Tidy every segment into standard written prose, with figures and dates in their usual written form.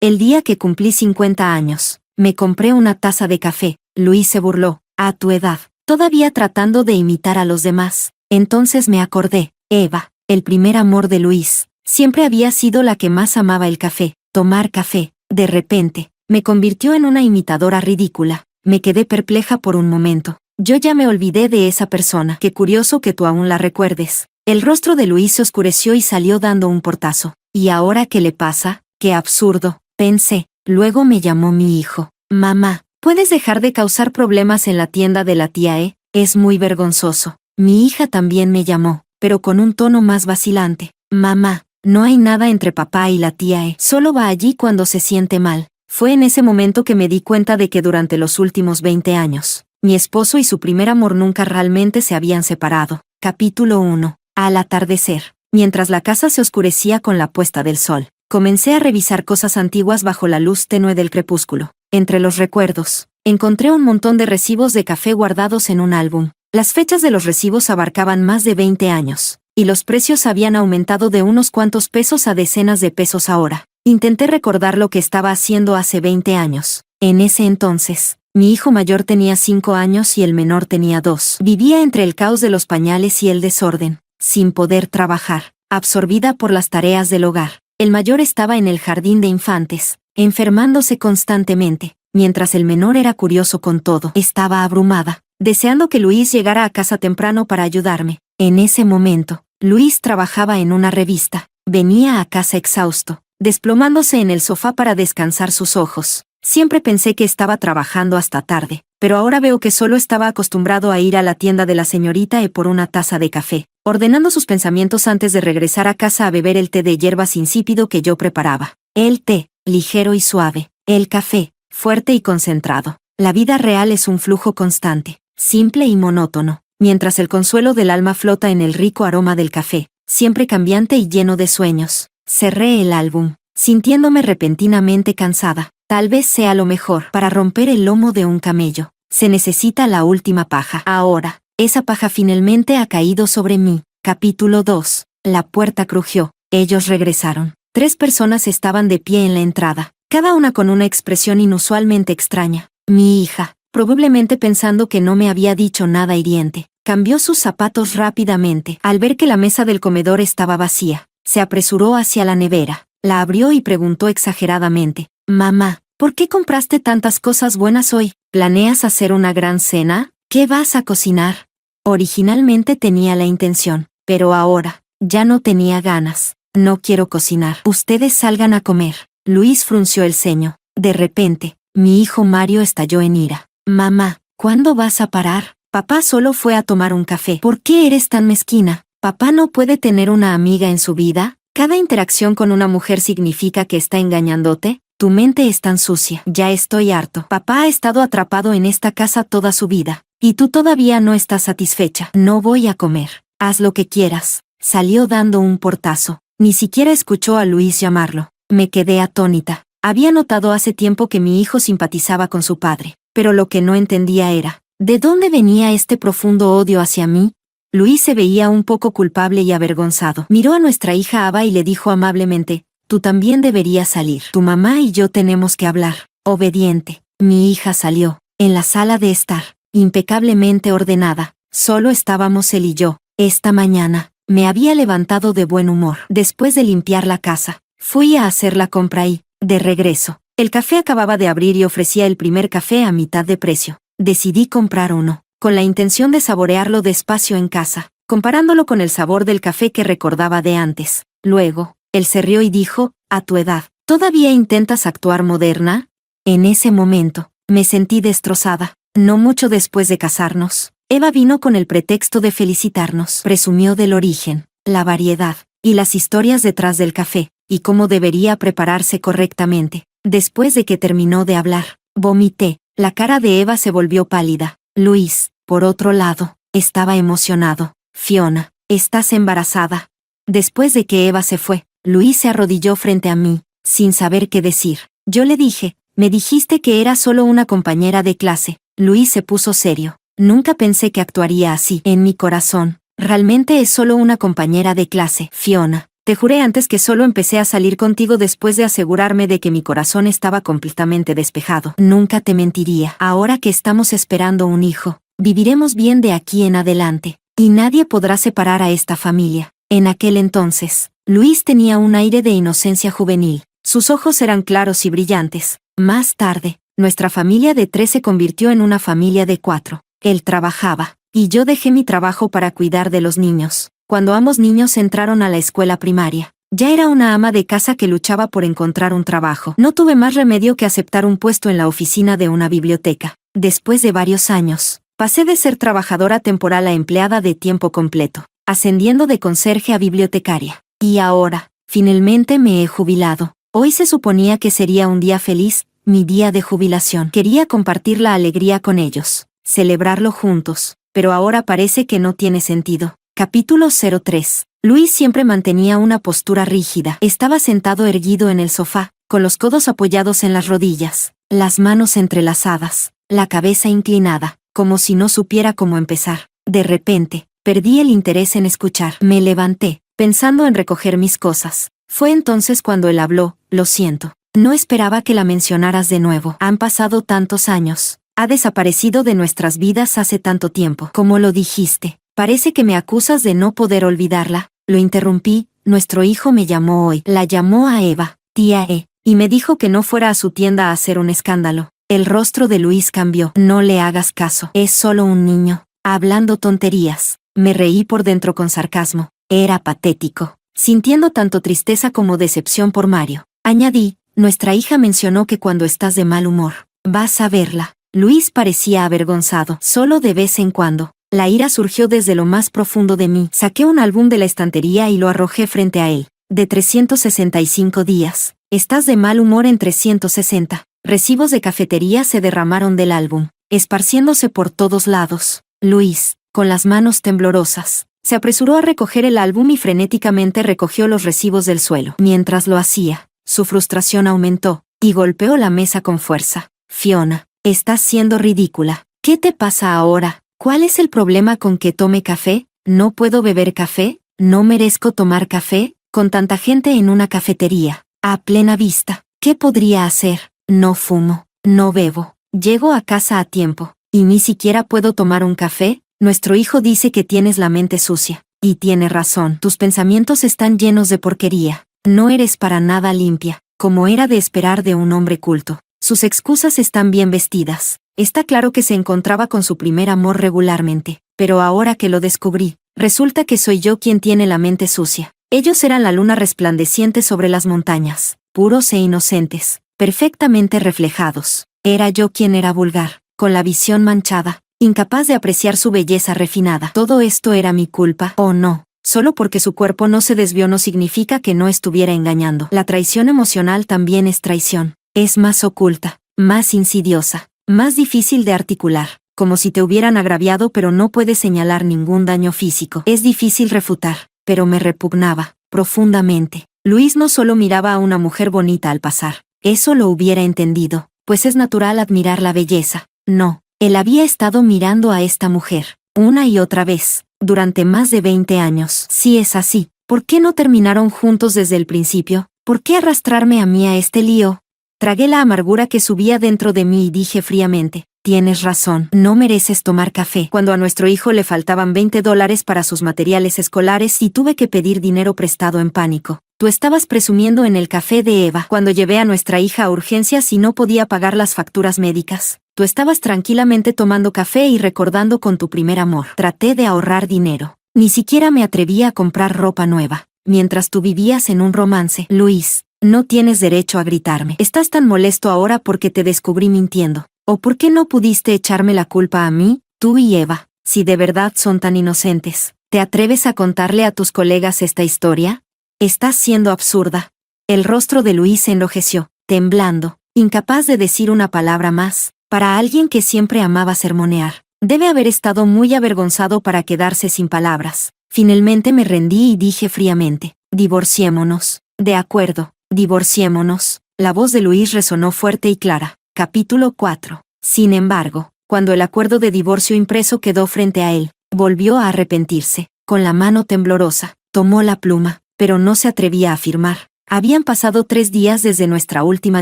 El día que cumplí 50 años, me compré una taza de café. Luis se burló. A tu edad, todavía tratando de imitar a los demás. Entonces me acordé. Eva, el primer amor de Luis, siempre había sido la que más amaba el café. Tomar café, de repente, me convirtió en una imitadora ridícula. Me quedé perpleja por un momento. Yo ya me olvidé de esa persona. Qué curioso que tú aún la recuerdes. El rostro de Luis se oscureció y salió dando un portazo. ¿Y ahora qué le pasa? ¡Qué absurdo!, pensé. Luego me llamó mi hijo. Mamá, ¿puedes dejar de causar problemas en la tienda de la tía E? Es muy vergonzoso. Mi hija también me llamó, pero con un tono más vacilante. Mamá, no hay nada entre papá y la tía E. Solo va allí cuando se siente mal. Fue en ese momento que me di cuenta de que durante los últimos 20 años, mi esposo y su primer amor nunca realmente se habían separado. Capítulo 1. Al atardecer, mientras la casa se oscurecía con la puesta del sol, comencé a revisar cosas antiguas bajo la luz tenue del crepúsculo. Entre los recuerdos, encontré un montón de recibos de café guardados en un álbum. Las fechas de los recibos abarcaban más de 20 años, y los precios habían aumentado de unos cuantos pesos a decenas de pesos ahora. Intenté recordar lo que estaba haciendo hace 20 años. En ese entonces, mi hijo mayor tenía 5 años y el menor tenía 2. Vivía entre el caos de los pañales y el desorden, sin poder trabajar, absorbida por las tareas del hogar. El mayor estaba en el jardín de infantes, enfermándose constantemente, mientras el menor era curioso con todo. Estaba abrumada, deseando que Luis llegara a casa temprano para ayudarme. En ese momento, Luis trabajaba en una revista. Venía a casa exhausto, desplomándose en el sofá para descansar sus ojos. Siempre pensé que estaba trabajando hasta tarde, pero ahora veo que solo estaba acostumbrado a ir a la tienda de la señorita E por una taza de café, ordenando sus pensamientos antes de regresar a casa a beber el té de hierbas insípido que yo preparaba. El té, ligero y suave. El café, fuerte y concentrado. La vida real es un flujo constante, simple y monótono, mientras el consuelo del alma flota en el rico aroma del café, siempre cambiante y lleno de sueños. Cerré el álbum, sintiéndome repentinamente cansada. Tal vez sea lo mejor. Para romper el lomo de un camello, se necesita la última paja. Ahora, esa paja finalmente ha caído sobre mí. Capítulo 2. La puerta crujió. Ellos regresaron. 3 personas estaban de pie en la entrada, cada una con una expresión inusualmente extraña. Mi hija, probablemente pensando que no me había dicho nada hiriente, cambió sus zapatos rápidamente. Al ver que la mesa del comedor estaba vacía, se apresuró hacia la nevera, la abrió y preguntó exageradamente: Mamá, ¿por qué compraste tantas cosas buenas hoy? ¿Planeas hacer una gran cena? ¿Qué vas a cocinar? Originalmente tenía la intención, pero ahora, ya no tenía ganas. No quiero cocinar. Ustedes salgan a comer. Luis frunció el ceño. De repente, mi hijo Mario estalló en ira. Mamá, ¿cuándo vas a parar? Papá solo fue a tomar un café. ¿Por qué eres tan mezquina? ¿Papá no puede tener una amiga en su vida? ¿Cada interacción con una mujer significa que está engañándote? Tu mente es tan sucia. Ya estoy harto. Papá ha estado atrapado en esta casa toda su vida, y tú todavía no estás satisfecha. No voy a comer. Haz lo que quieras. Salió dando un portazo. Ni siquiera escuchó a Luis llamarlo. Me quedé atónita. Había notado hace tiempo que mi hijo simpatizaba con su padre, pero lo que no entendía era, ¿de dónde venía este profundo odio hacia mí? Luis se veía un poco culpable y avergonzado. Miró a nuestra hija Ava y le dijo amablemente: Tú también deberías salir. Tu mamá y yo tenemos que hablar. Obediente. Mi hija salió. En la sala de estar, impecablemente ordenada, solo estábamos él y yo. Esta mañana, me había levantado de buen humor. Después de limpiar la casa, fui a hacer la compra y, de regreso, el café acababa de abrir y ofrecía el primer café a mitad de precio. Decidí comprar uno, con la intención de saborearlo despacio en casa, comparándolo con el sabor del café que recordaba de antes. Luego, él se rió y dijo: A tu edad, ¿todavía intentas actuar moderna? En ese momento, me sentí destrozada. No mucho después de casarnos, Eva vino con el pretexto de felicitarnos. Presumió del origen, la variedad, y las historias detrás del café, y cómo debería prepararse correctamente. Después de que terminó de hablar, vomité. La cara de Eva se volvió pálida. Luis, por otro lado, estaba emocionado. Fiona, ¿estás embarazada? Después de que Eva se fue, Luis se arrodilló frente a mí, sin saber qué decir. Yo le dije: Me dijiste que era solo una compañera de clase. Luis se puso serio. Nunca pensé que actuaría así. En mi corazón, realmente es solo una compañera de clase. Fiona, Te juré antes que solo empecé a salir contigo después de asegurarme de que mi corazón estaba completamente despejado. Nunca te mentiría. Ahora que estamos esperando un hijo, viviremos bien de aquí en adelante, y nadie podrá separar a esta familia. En aquel entonces, Luis tenía un aire de inocencia juvenil. Sus ojos eran claros y brillantes. Más tarde, nuestra familia de 3 se convirtió en una familia de 4. Él trabajaba, y yo dejé mi trabajo para cuidar de los niños. Cuando ambos niños entraron a la escuela primaria, ya era una ama de casa que luchaba por encontrar un trabajo. No tuve más remedio que aceptar un puesto en la oficina de una biblioteca. Después de varios años, pasé de ser trabajadora temporal a empleada de tiempo completo, ascendiendo de conserje a bibliotecaria. Y ahora, finalmente me he jubilado. Hoy se suponía que sería un día feliz, mi día de jubilación. Quería compartir la alegría con ellos, celebrarlo juntos, pero ahora parece que no tiene sentido. Capítulo 03. Luis siempre mantenía una postura rígida. Estaba sentado erguido en el sofá, con los codos apoyados en las rodillas, las manos entrelazadas, la cabeza inclinada, como si no supiera cómo empezar. De repente, perdí el interés en escuchar. Me levanté, pensando en recoger mis cosas. Fue entonces cuando él habló: lo siento. No esperaba que la mencionaras de nuevo. Han pasado tantos años. Ha desaparecido de nuestras vidas hace tanto tiempo. Como lo dijiste. Parece que me acusas de no poder olvidarla. Lo interrumpí. Nuestro hijo me llamó hoy. La llamó a Eva, tía y me dijo que no fuera a su tienda a hacer un escándalo. El rostro de Luis cambió. No le hagas caso. Es solo un niño, hablando tonterías. Me reí por dentro con sarcasmo. Era patético, sintiendo tanto tristeza como decepción por Mario. Añadí: nuestra hija mencionó que cuando estás de mal humor, vas a verla. Luis parecía avergonzado. Solo de vez en cuando. La ira surgió desde lo más profundo de mí. Saqué un álbum de la estantería y lo arrojé frente a él. De 365 días. Estás de mal humor en 360. Recibos de cafetería se derramaron del álbum, esparciéndose por todos lados. Luis, con las manos temblorosas, se apresuró a recoger el álbum y frenéticamente recogió los recibos del suelo. Mientras lo hacía, su frustración aumentó, y golpeó la mesa con fuerza. Fiona, estás siendo ridícula. ¿Qué te pasa ahora? ¿Cuál es el problema con que tome café? ¿No puedo beber café? ¿No merezco tomar café? Con tanta gente en una cafetería, a plena vista, ¿qué podría hacer? No fumo, no bebo, llego a casa a tiempo, y ni siquiera puedo tomar un café. Nuestro hijo dice que tienes la mente sucia, y tiene razón. Tus pensamientos están llenos de porquería. No eres para nada limpia, como era de esperar de un hombre culto. Sus excusas están bien vestidas. Está claro que se encontraba con su primer amor regularmente, pero ahora que lo descubrí, resulta que soy yo quien tiene la mente sucia. Ellos eran la luna resplandeciente sobre las montañas, puros e inocentes, perfectamente reflejados. Era yo quien era vulgar, con la visión manchada, incapaz de apreciar su belleza refinada. Todo esto era mi culpa, ¿o no? Solo porque su cuerpo no se desvió no significa que no estuviera engañando. La traición emocional también es traición. Es más oculta, más insidiosa, más difícil de articular, como si te hubieran agraviado pero no puedes señalar ningún daño físico. Es difícil refutar, pero me repugnaba, profundamente. Luis no solo miraba a una mujer bonita al pasar, eso lo hubiera entendido, pues es natural admirar la belleza. No, él había estado mirando a esta mujer, una y otra vez, durante más de 20 años. Si es así, ¿por qué no terminaron juntos desde el principio? ¿Por qué arrastrarme a mí a este lío? Tragué la amargura que subía dentro de mí y dije fríamente: tienes razón, no mereces tomar café. Cuando a nuestro hijo le faltaban $20 para sus materiales escolares y tuve que pedir dinero prestado en pánico. Tú estabas presumiendo en el café de Eva. Cuando llevé a nuestra hija a urgencias y no podía pagar las facturas médicas. Tú estabas tranquilamente tomando café y recordando con tu primer amor. Traté de ahorrar dinero. Ni siquiera me atreví a comprar ropa nueva. Mientras tú vivías en un romance. Luis, no tienes derecho a gritarme. Estás tan molesto ahora porque te descubrí mintiendo. ¿O por qué no pudiste echarme la culpa a mí, tú y Eva, si de verdad son tan inocentes? ¿Te atreves a contarle a tus colegas esta historia? Estás siendo absurda. El rostro de Luis se enrojeció, temblando, incapaz de decir una palabra más. Para alguien que siempre amaba sermonear, debe haber estado muy avergonzado para quedarse sin palabras. Finalmente me rendí y dije fríamente: divorciémonos. De acuerdo. Divorciémonos. La voz de Luis resonó fuerte y clara. Capítulo 4. Sin embargo, cuando el acuerdo de divorcio impreso quedó frente a él, volvió a arrepentirse. Con la mano temblorosa, tomó la pluma, pero no se atrevía a afirmar. Habían pasado 3 días desde nuestra última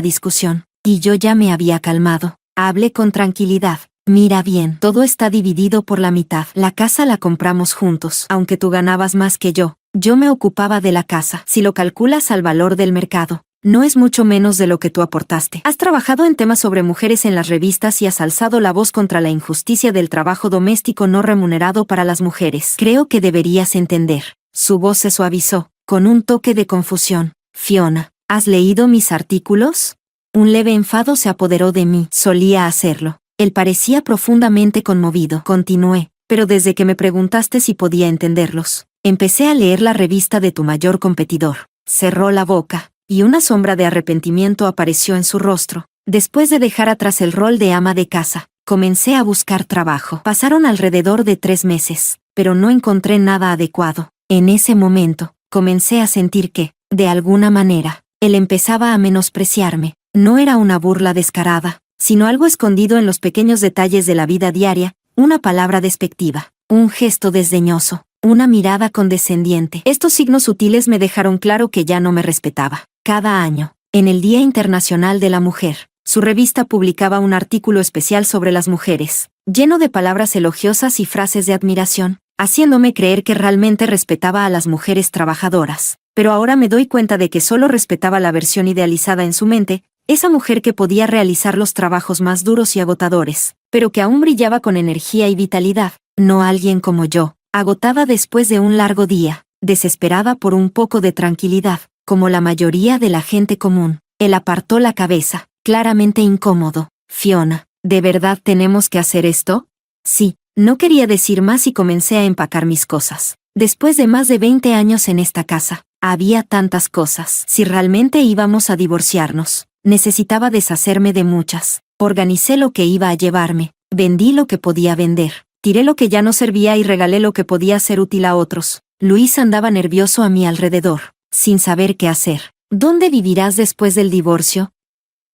discusión, y yo ya me había calmado. Hablé con tranquilidad. Mira bien, todo está dividido por la mitad. La casa la compramos juntos. Aunque tú ganabas más que yo me ocupaba de la casa. Si lo calculas al valor del mercado, no es mucho menos de lo que tú aportaste. Has trabajado en temas sobre mujeres en las revistas y has alzado la voz contra la injusticia del trabajo doméstico no remunerado para las mujeres. Creo que deberías entender. Su voz se suavizó, con un toque de confusión. Fiona, ¿has leído mis artículos? Un leve enfado se apoderó de mí. Solía hacerlo. Él parecía profundamente conmovido. Continué, pero desde que me preguntaste si podía entenderlos, empecé a leer la revista de tu mayor competidor. Cerró la boca, y una sombra de arrepentimiento apareció en su rostro. Después de dejar atrás el rol de ama de casa, comencé a buscar trabajo. Pasaron alrededor de 3 meses, pero no encontré nada adecuado. En ese momento, comencé a sentir que, de alguna manera, él empezaba a menospreciarme. No era una burla descarada, sino algo escondido en los pequeños detalles de la vida diaria, una palabra despectiva, un gesto desdeñoso, una mirada condescendiente. Estos signos sutiles me dejaron claro que ya no me respetaba. Cada año, en el Día Internacional de la Mujer, su revista publicaba un artículo especial sobre las mujeres, lleno de palabras elogiosas y frases de admiración, haciéndome creer que realmente respetaba a las mujeres trabajadoras. Pero ahora me doy cuenta de que solo respetaba la versión idealizada en su mente, esa mujer que podía realizar los trabajos más duros y agotadores, pero que aún brillaba con energía y vitalidad, no alguien como yo, agotada después de un largo día, desesperada por un poco de tranquilidad, como la mayoría de la gente común. Él apartó la cabeza, claramente incómodo. Fiona, ¿de verdad tenemos que hacer esto? Sí, no quería decir más y comencé a empacar mis cosas. Después de más de 20 años en esta casa, había tantas cosas. Si realmente íbamos a divorciarnos, necesitaba deshacerme de muchas. Organicé lo que iba a llevarme, vendí lo que podía vender, tiré lo que ya no servía y regalé lo que podía ser útil a otros. Luis andaba nervioso a mi alrededor, sin saber qué hacer. ¿Dónde vivirás después del divorcio?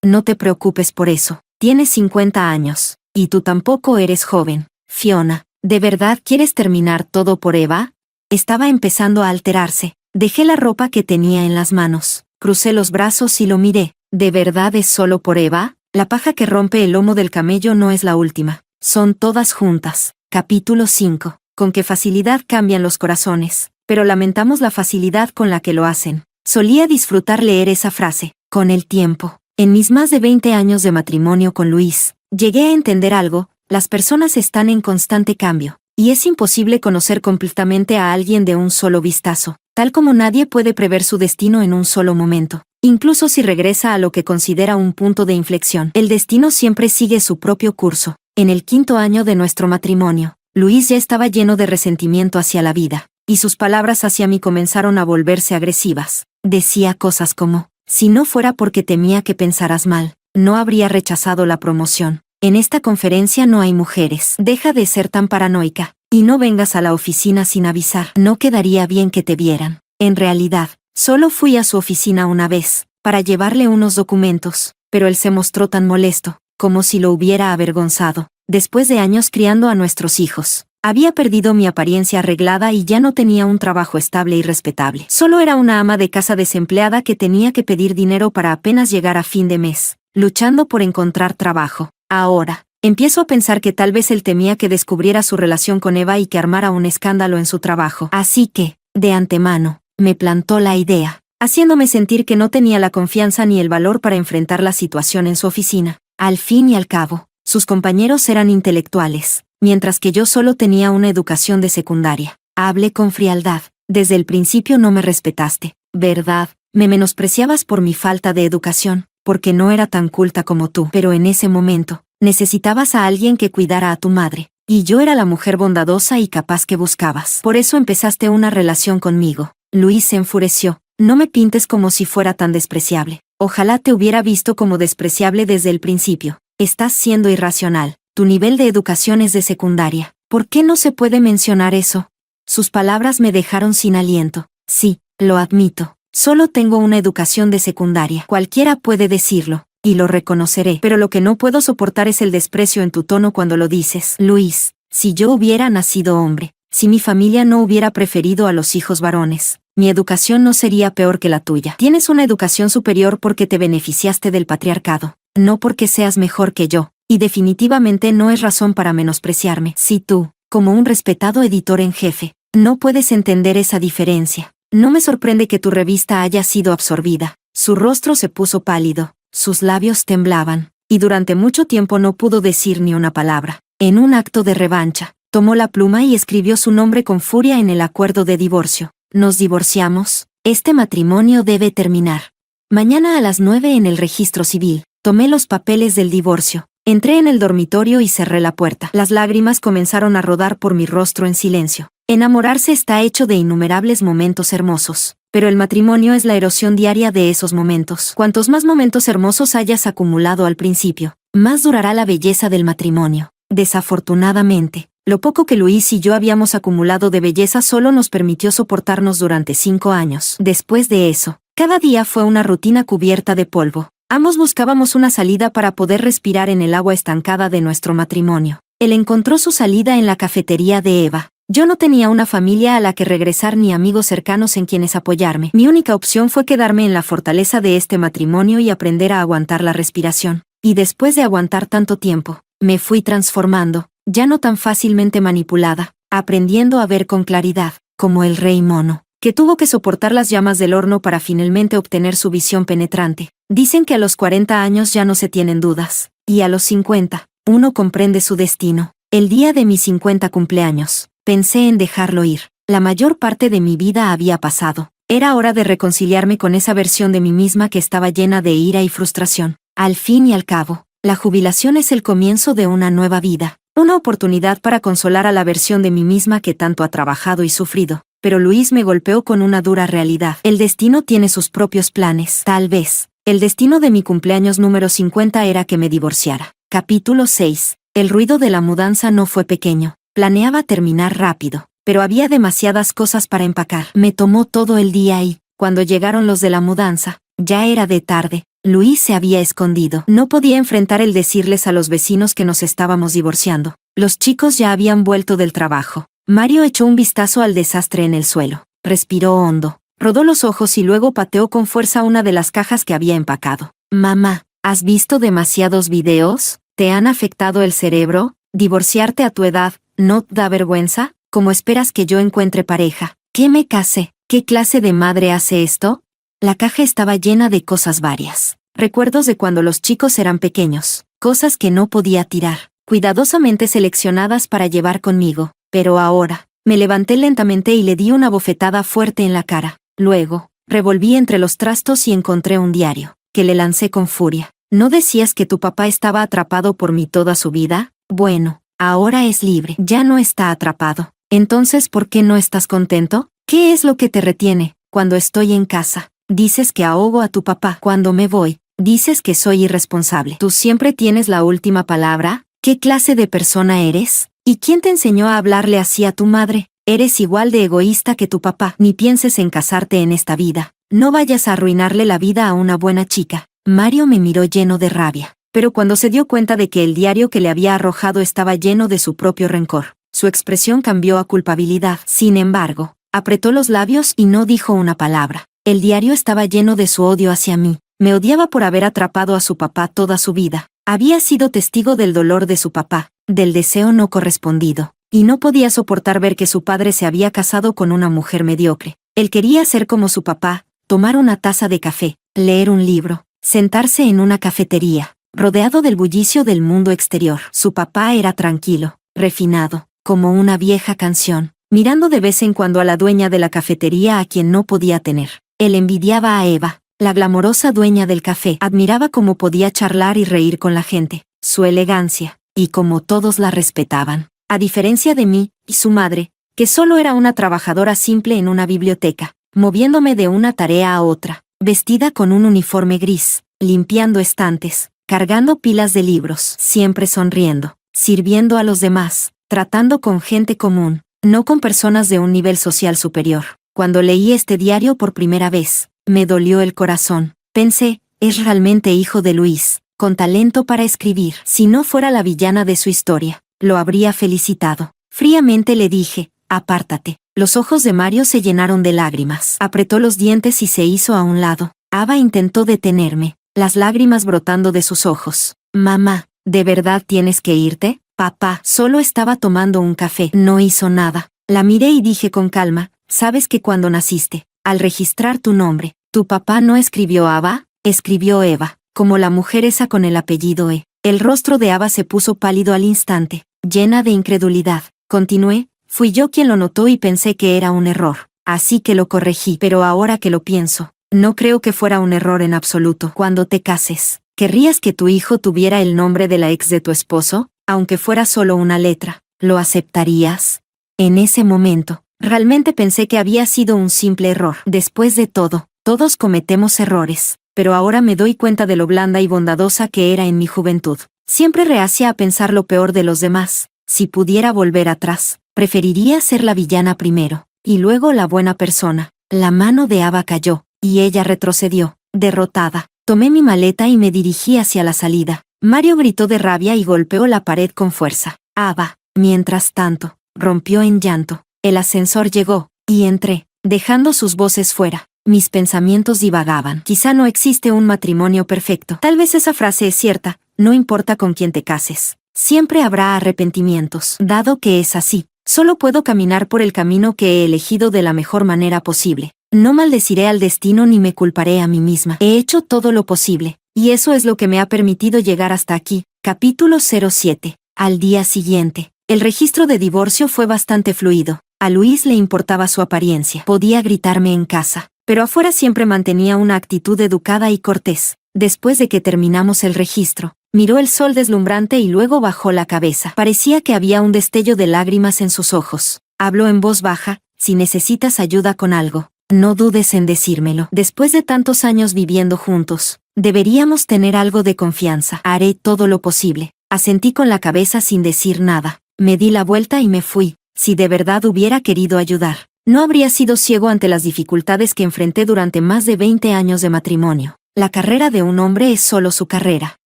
No te preocupes por eso, tienes 50 años, y tú tampoco eres joven. Fiona, ¿de verdad quieres terminar todo por Eva? Estaba empezando a alterarse. Dejé la ropa que tenía en las manos, crucé los brazos y lo miré. ¿De verdad es solo por Eva? La paja que rompe el lomo del camello no es la última. Son todas juntas. Capítulo 5. Con qué facilidad cambian los corazones, pero lamentamos la facilidad con la que lo hacen. Solía disfrutar leer esa frase. Con el tiempo, en mis más de 20 años de matrimonio con Luis, llegué a entender algo: las personas están en constante cambio, y es imposible conocer completamente a alguien de un solo vistazo, tal como nadie puede prever su destino en un solo momento. Incluso si regresa a lo que considera un punto de inflexión, el destino siempre sigue su propio curso. En el 5.º año de nuestro matrimonio, Luis ya estaba lleno de resentimiento hacia la vida, y sus palabras hacia mí comenzaron a volverse agresivas. Decía cosas como: si no fuera porque temía que pensaras mal, no habría rechazado la promoción. En esta conferencia no hay mujeres. Deja de ser tan paranoica, y no vengas a la oficina sin avisar. No quedaría bien que te vieran. En realidad, solo fui a su oficina una vez, para llevarle unos documentos, pero él se mostró tan molesto, como si lo hubiera avergonzado. Después de años criando a nuestros hijos, había perdido mi apariencia arreglada y ya no tenía un trabajo estable y respetable. Solo era una ama de casa desempleada que tenía que pedir dinero para apenas llegar a fin de mes, luchando por encontrar trabajo. Ahora, empiezo a pensar que tal vez él temía que descubriera su relación con Eva y que armara un escándalo en su trabajo. Así que, de antemano, me plantó la idea, haciéndome sentir que no tenía la confianza ni el valor para enfrentar la situación en su oficina. Al fin y al cabo, sus compañeros eran intelectuales, mientras que yo solo tenía una educación de secundaria. Hablé con frialdad. Desde el principio no me respetaste, ¿verdad? Me menospreciabas por mi falta de educación, porque no era tan culta como tú. Pero en ese momento, necesitabas a alguien que cuidara a tu madre, y yo era la mujer bondadosa y capaz que buscabas. Por eso empezaste una relación conmigo. Luis se enfureció. No me pintes como si fuera tan despreciable. Ojalá te hubiera visto como despreciable desde el principio. Estás siendo irracional. Tu nivel de educación es de secundaria. ¿Por qué no se puede mencionar eso? Sus palabras me dejaron sin aliento. Sí, lo admito. Solo tengo una educación de secundaria. Cualquiera puede decirlo, y lo reconoceré. Pero lo que no puedo soportar es el desprecio en tu tono cuando lo dices. Luis, si yo hubiera nacido hombre, si mi familia no hubiera preferido a los hijos varones, mi educación no sería peor que la tuya. Tienes una educación superior porque te beneficiaste del patriarcado, no porque seas mejor que yo, y definitivamente no es razón para menospreciarme. Si tú, como un respetado editor en jefe, no puedes entender esa diferencia, no me sorprende que tu revista haya sido absorbida. Su rostro se puso pálido, sus labios temblaban, y durante mucho tiempo no pudo decir ni una palabra. En un acto de revancha, tomó la pluma y escribió su nombre con furia en el acuerdo de divorcio. Nos divorciamos, este matrimonio debe terminar. Mañana a las 9 en el registro civil. Tomé los papeles del divorcio, entré en el dormitorio y cerré la puerta. Las lágrimas comenzaron a rodar por mi rostro en silencio. Enamorarse está hecho de innumerables momentos hermosos, pero el matrimonio es la erosión diaria de esos momentos. Cuantos más momentos hermosos hayas acumulado al principio, más durará la belleza del matrimonio. Desafortunadamente, lo poco que Luis y yo habíamos acumulado de belleza solo nos permitió soportarnos durante 5 años. Después de eso, cada día fue una rutina cubierta de polvo. Ambos buscábamos una salida para poder respirar en el agua estancada de nuestro matrimonio. Él encontró su salida en la cafetería de Eva. Yo no tenía una familia a la que regresar ni amigos cercanos en quienes apoyarme. Mi única opción fue quedarme en la fortaleza de este matrimonio y aprender a aguantar la respiración. Y después de aguantar tanto tiempo, me fui transformando, ya no tan fácilmente manipulada, aprendiendo a ver con claridad, como el rey mono, que tuvo que soportar las llamas del horno para finalmente obtener su visión penetrante. Dicen que a los 40 años ya no se tienen dudas, y a los 50, uno comprende su destino. El día de mi 50 cumpleaños, pensé en dejarlo ir. La mayor parte de mi vida había pasado. Era hora de reconciliarme con esa versión de mí misma que estaba llena de ira y frustración. Al fin y al cabo, la jubilación es el comienzo de una nueva vida, una oportunidad para consolar a la versión de mí misma que tanto ha trabajado y sufrido. Pero Luis me golpeó con una dura realidad. El destino tiene sus propios planes. Tal vez, el destino de mi cumpleaños número 50 era que me divorciara. Capítulo 6. El ruido de la mudanza no fue pequeño. Planeaba terminar rápido, pero había demasiadas cosas para empacar. Me tomó todo el día y, cuando llegaron los de la mudanza, ya era de tarde. Luis se había escondido. No podía enfrentar el decirles a los vecinos que nos estábamos divorciando. Los chicos ya habían vuelto del trabajo. Mario echó un vistazo al desastre en el suelo. Respiró hondo, rodó los ojos y luego pateó con fuerza una de las cajas que había empacado. Mamá, ¿has visto demasiados videos? ¿Te han afectado el cerebro? ¿Divorciarte a tu edad no te da vergüenza? ¿Cómo esperas que yo encuentre pareja? ¿Qué me case? ¿Qué clase de madre hace esto? La caja estaba llena de cosas varias. Recuerdos de cuando los chicos eran pequeños, cosas que no podía tirar, cuidadosamente seleccionadas para llevar conmigo. Pero ahora, me levanté lentamente y le di una bofetada fuerte en la cara. Luego, revolví entre los trastos y encontré un diario, que le lancé con furia. ¿No decías que tu papá estaba atrapado por mí toda su vida? Bueno, ahora es libre. Ya no está atrapado. Entonces, ¿por qué no estás contento? ¿Qué es lo que te retiene? Cuando estoy en casa, dices que ahogo a tu papá. Cuando me voy, dices que soy irresponsable. ¿Tú siempre tienes la última palabra? ¿Qué clase de persona eres? ¿Y quién te enseñó a hablarle así a tu madre? Eres igual de egoísta que tu papá. Ni pienses en casarte en esta vida. No vayas a arruinarle la vida a una buena chica. Mario me miró lleno de rabia, pero cuando se dio cuenta de que el diario que le había arrojado estaba lleno de su propio rencor, su expresión cambió a culpabilidad. Sin embargo, apretó los labios y no dijo una palabra. El diario estaba lleno de su odio hacia mí. Me odiaba por haber atrapado a su papá toda su vida. Había sido testigo del dolor de su papá, del deseo no correspondido, y no podía soportar ver que su padre se había casado con una mujer mediocre. Él quería ser como su papá, tomar una taza de café, leer un libro, sentarse en una cafetería, rodeado del bullicio del mundo exterior. Su papá era tranquilo, refinado, como una vieja canción, mirando de vez en cuando a la dueña de la cafetería a quien no podía tener. Él envidiaba a Eva, la glamorosa dueña del café. Admiraba cómo podía charlar y reír con la gente, su elegancia, y cómo todos la respetaban. A diferencia de mí, y su madre, que solo era una trabajadora simple en una biblioteca, moviéndome de una tarea a otra, vestida con un uniforme gris, limpiando estantes, cargando pilas de libros, siempre sonriendo, sirviendo a los demás, tratando con gente común, no con personas de un nivel social superior. Cuando leí este diario por primera vez, me dolió el corazón. Pensé, es realmente hijo de Luis, con talento para escribir. Si no fuera la villana de su historia, lo habría felicitado. Fríamente le dije, apártate. Los ojos de Mario se llenaron de lágrimas. Apretó los dientes y se hizo a un lado. Ava intentó detenerme, las lágrimas brotando de sus ojos. Mamá, ¿de verdad tienes que irte? Papá, solo estaba tomando un café. No hizo nada. La miré y dije con calma, ¿sabes que cuando naciste, al registrar tu nombre, tu papá no escribió Ava? Escribió Eva, como la mujer esa con el apellido E. El rostro de Ava se puso pálido al instante, llena de incredulidad. Continué, fui yo quien lo notó y pensé que era un error. Así que lo corregí, pero ahora que lo pienso, no creo que fuera un error en absoluto. Cuando te cases, ¿querrías que tu hijo tuviera el nombre de la ex de tu esposo? Aunque fuera solo una letra, ¿lo aceptarías? En ese momento, realmente pensé que había sido un simple error. Después de todo, todos cometemos errores, pero ahora me doy cuenta de lo blanda y bondadosa que era en mi juventud. Siempre reacia a pensar lo peor de los demás. Si pudiera volver atrás, preferiría ser la villana primero, y luego la buena persona. La mano de Ava cayó, y ella retrocedió, derrotada. Tomé mi maleta y me dirigí hacia la salida. Mario gritó de rabia y golpeó la pared con fuerza. Ava, mientras tanto, rompió en llanto. El ascensor llegó, y entré, dejando sus voces fuera. Mis pensamientos divagaban. Quizá no existe un matrimonio perfecto. Tal vez esa frase es cierta, no importa con quién te cases. Siempre habrá arrepentimientos. Dado que es así, solo puedo caminar por el camino que he elegido de la mejor manera posible. No maldeciré al destino ni me culparé a mí misma. He hecho todo lo posible, y eso es lo que me ha permitido llegar hasta aquí. Capítulo 07. Al día siguiente, el registro de divorcio fue bastante fluido. A Luis le importaba su apariencia. Podía gritarme en casa, pero afuera siempre mantenía una actitud educada y cortés. Después de que terminamos el registro, miró el sol deslumbrante y luego bajó la cabeza. Parecía que había un destello de lágrimas en sus ojos. Habló en voz baja, si necesitas ayuda con algo, no dudes en decírmelo. Después de tantos años viviendo juntos, deberíamos tener algo de confianza. Haré todo lo posible. Asentí con la cabeza sin decir nada. Me di la vuelta y me fui. Si de verdad hubiera querido ayudar, no habría sido ciego ante las dificultades que enfrenté durante más de 20 años de matrimonio. La carrera de un hombre es solo su carrera.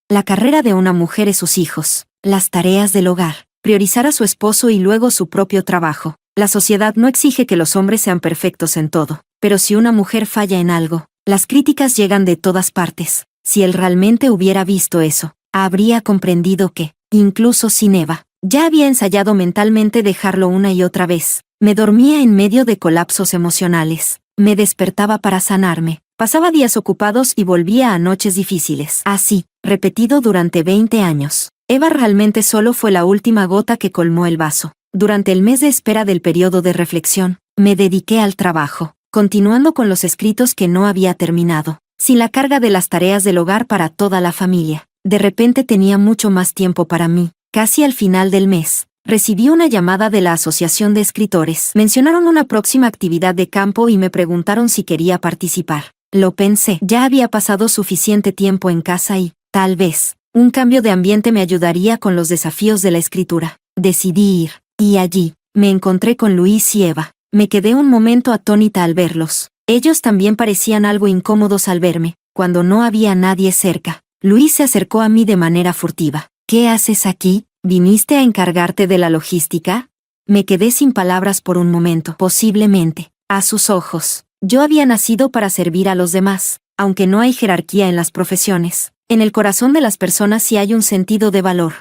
La carrera de una mujer es sus hijos, las tareas del hogar, priorizar a su esposo y luego su propio trabajo. La sociedad no exige que los hombres sean perfectos en todo, pero si una mujer falla en algo, las críticas llegan de todas partes. Si él realmente hubiera visto eso, habría comprendido que, incluso sin Eva, ya había ensayado mentalmente dejarlo una y otra vez. Me dormía en medio de colapsos emocionales. Me despertaba para sanarme. Pasaba días ocupados y volvía a noches difíciles. Así, repetido durante 20 años. Eva realmente solo fue la última gota que colmó el vaso. Durante el mes de espera del periodo de reflexión, me dediqué al trabajo, continuando con los escritos que no había terminado, sin la carga de las tareas del hogar para toda la familia. De repente tenía mucho más tiempo para mí. Casi al final del mes, recibí una llamada de la Asociación de Escritores. Mencionaron una próxima actividad de campo y me preguntaron si quería participar. Lo pensé, ya había pasado suficiente tiempo en casa y, tal vez, un cambio de ambiente me ayudaría con los desafíos de la escritura. Decidí ir, y allí, me encontré con Luis y Eva. Me quedé un momento atónita al verlos. Ellos también parecían algo incómodos al verme. Cuando no había nadie cerca, Luis se acercó a mí de manera furtiva. ¿Qué haces aquí? ¿Viniste a encargarte de la logística? Me quedé sin palabras por un momento. Posiblemente, a sus ojos, yo había nacido para servir a los demás, aunque no hay jerarquía en las profesiones. En el corazón de las personas sí hay un sentido de valor.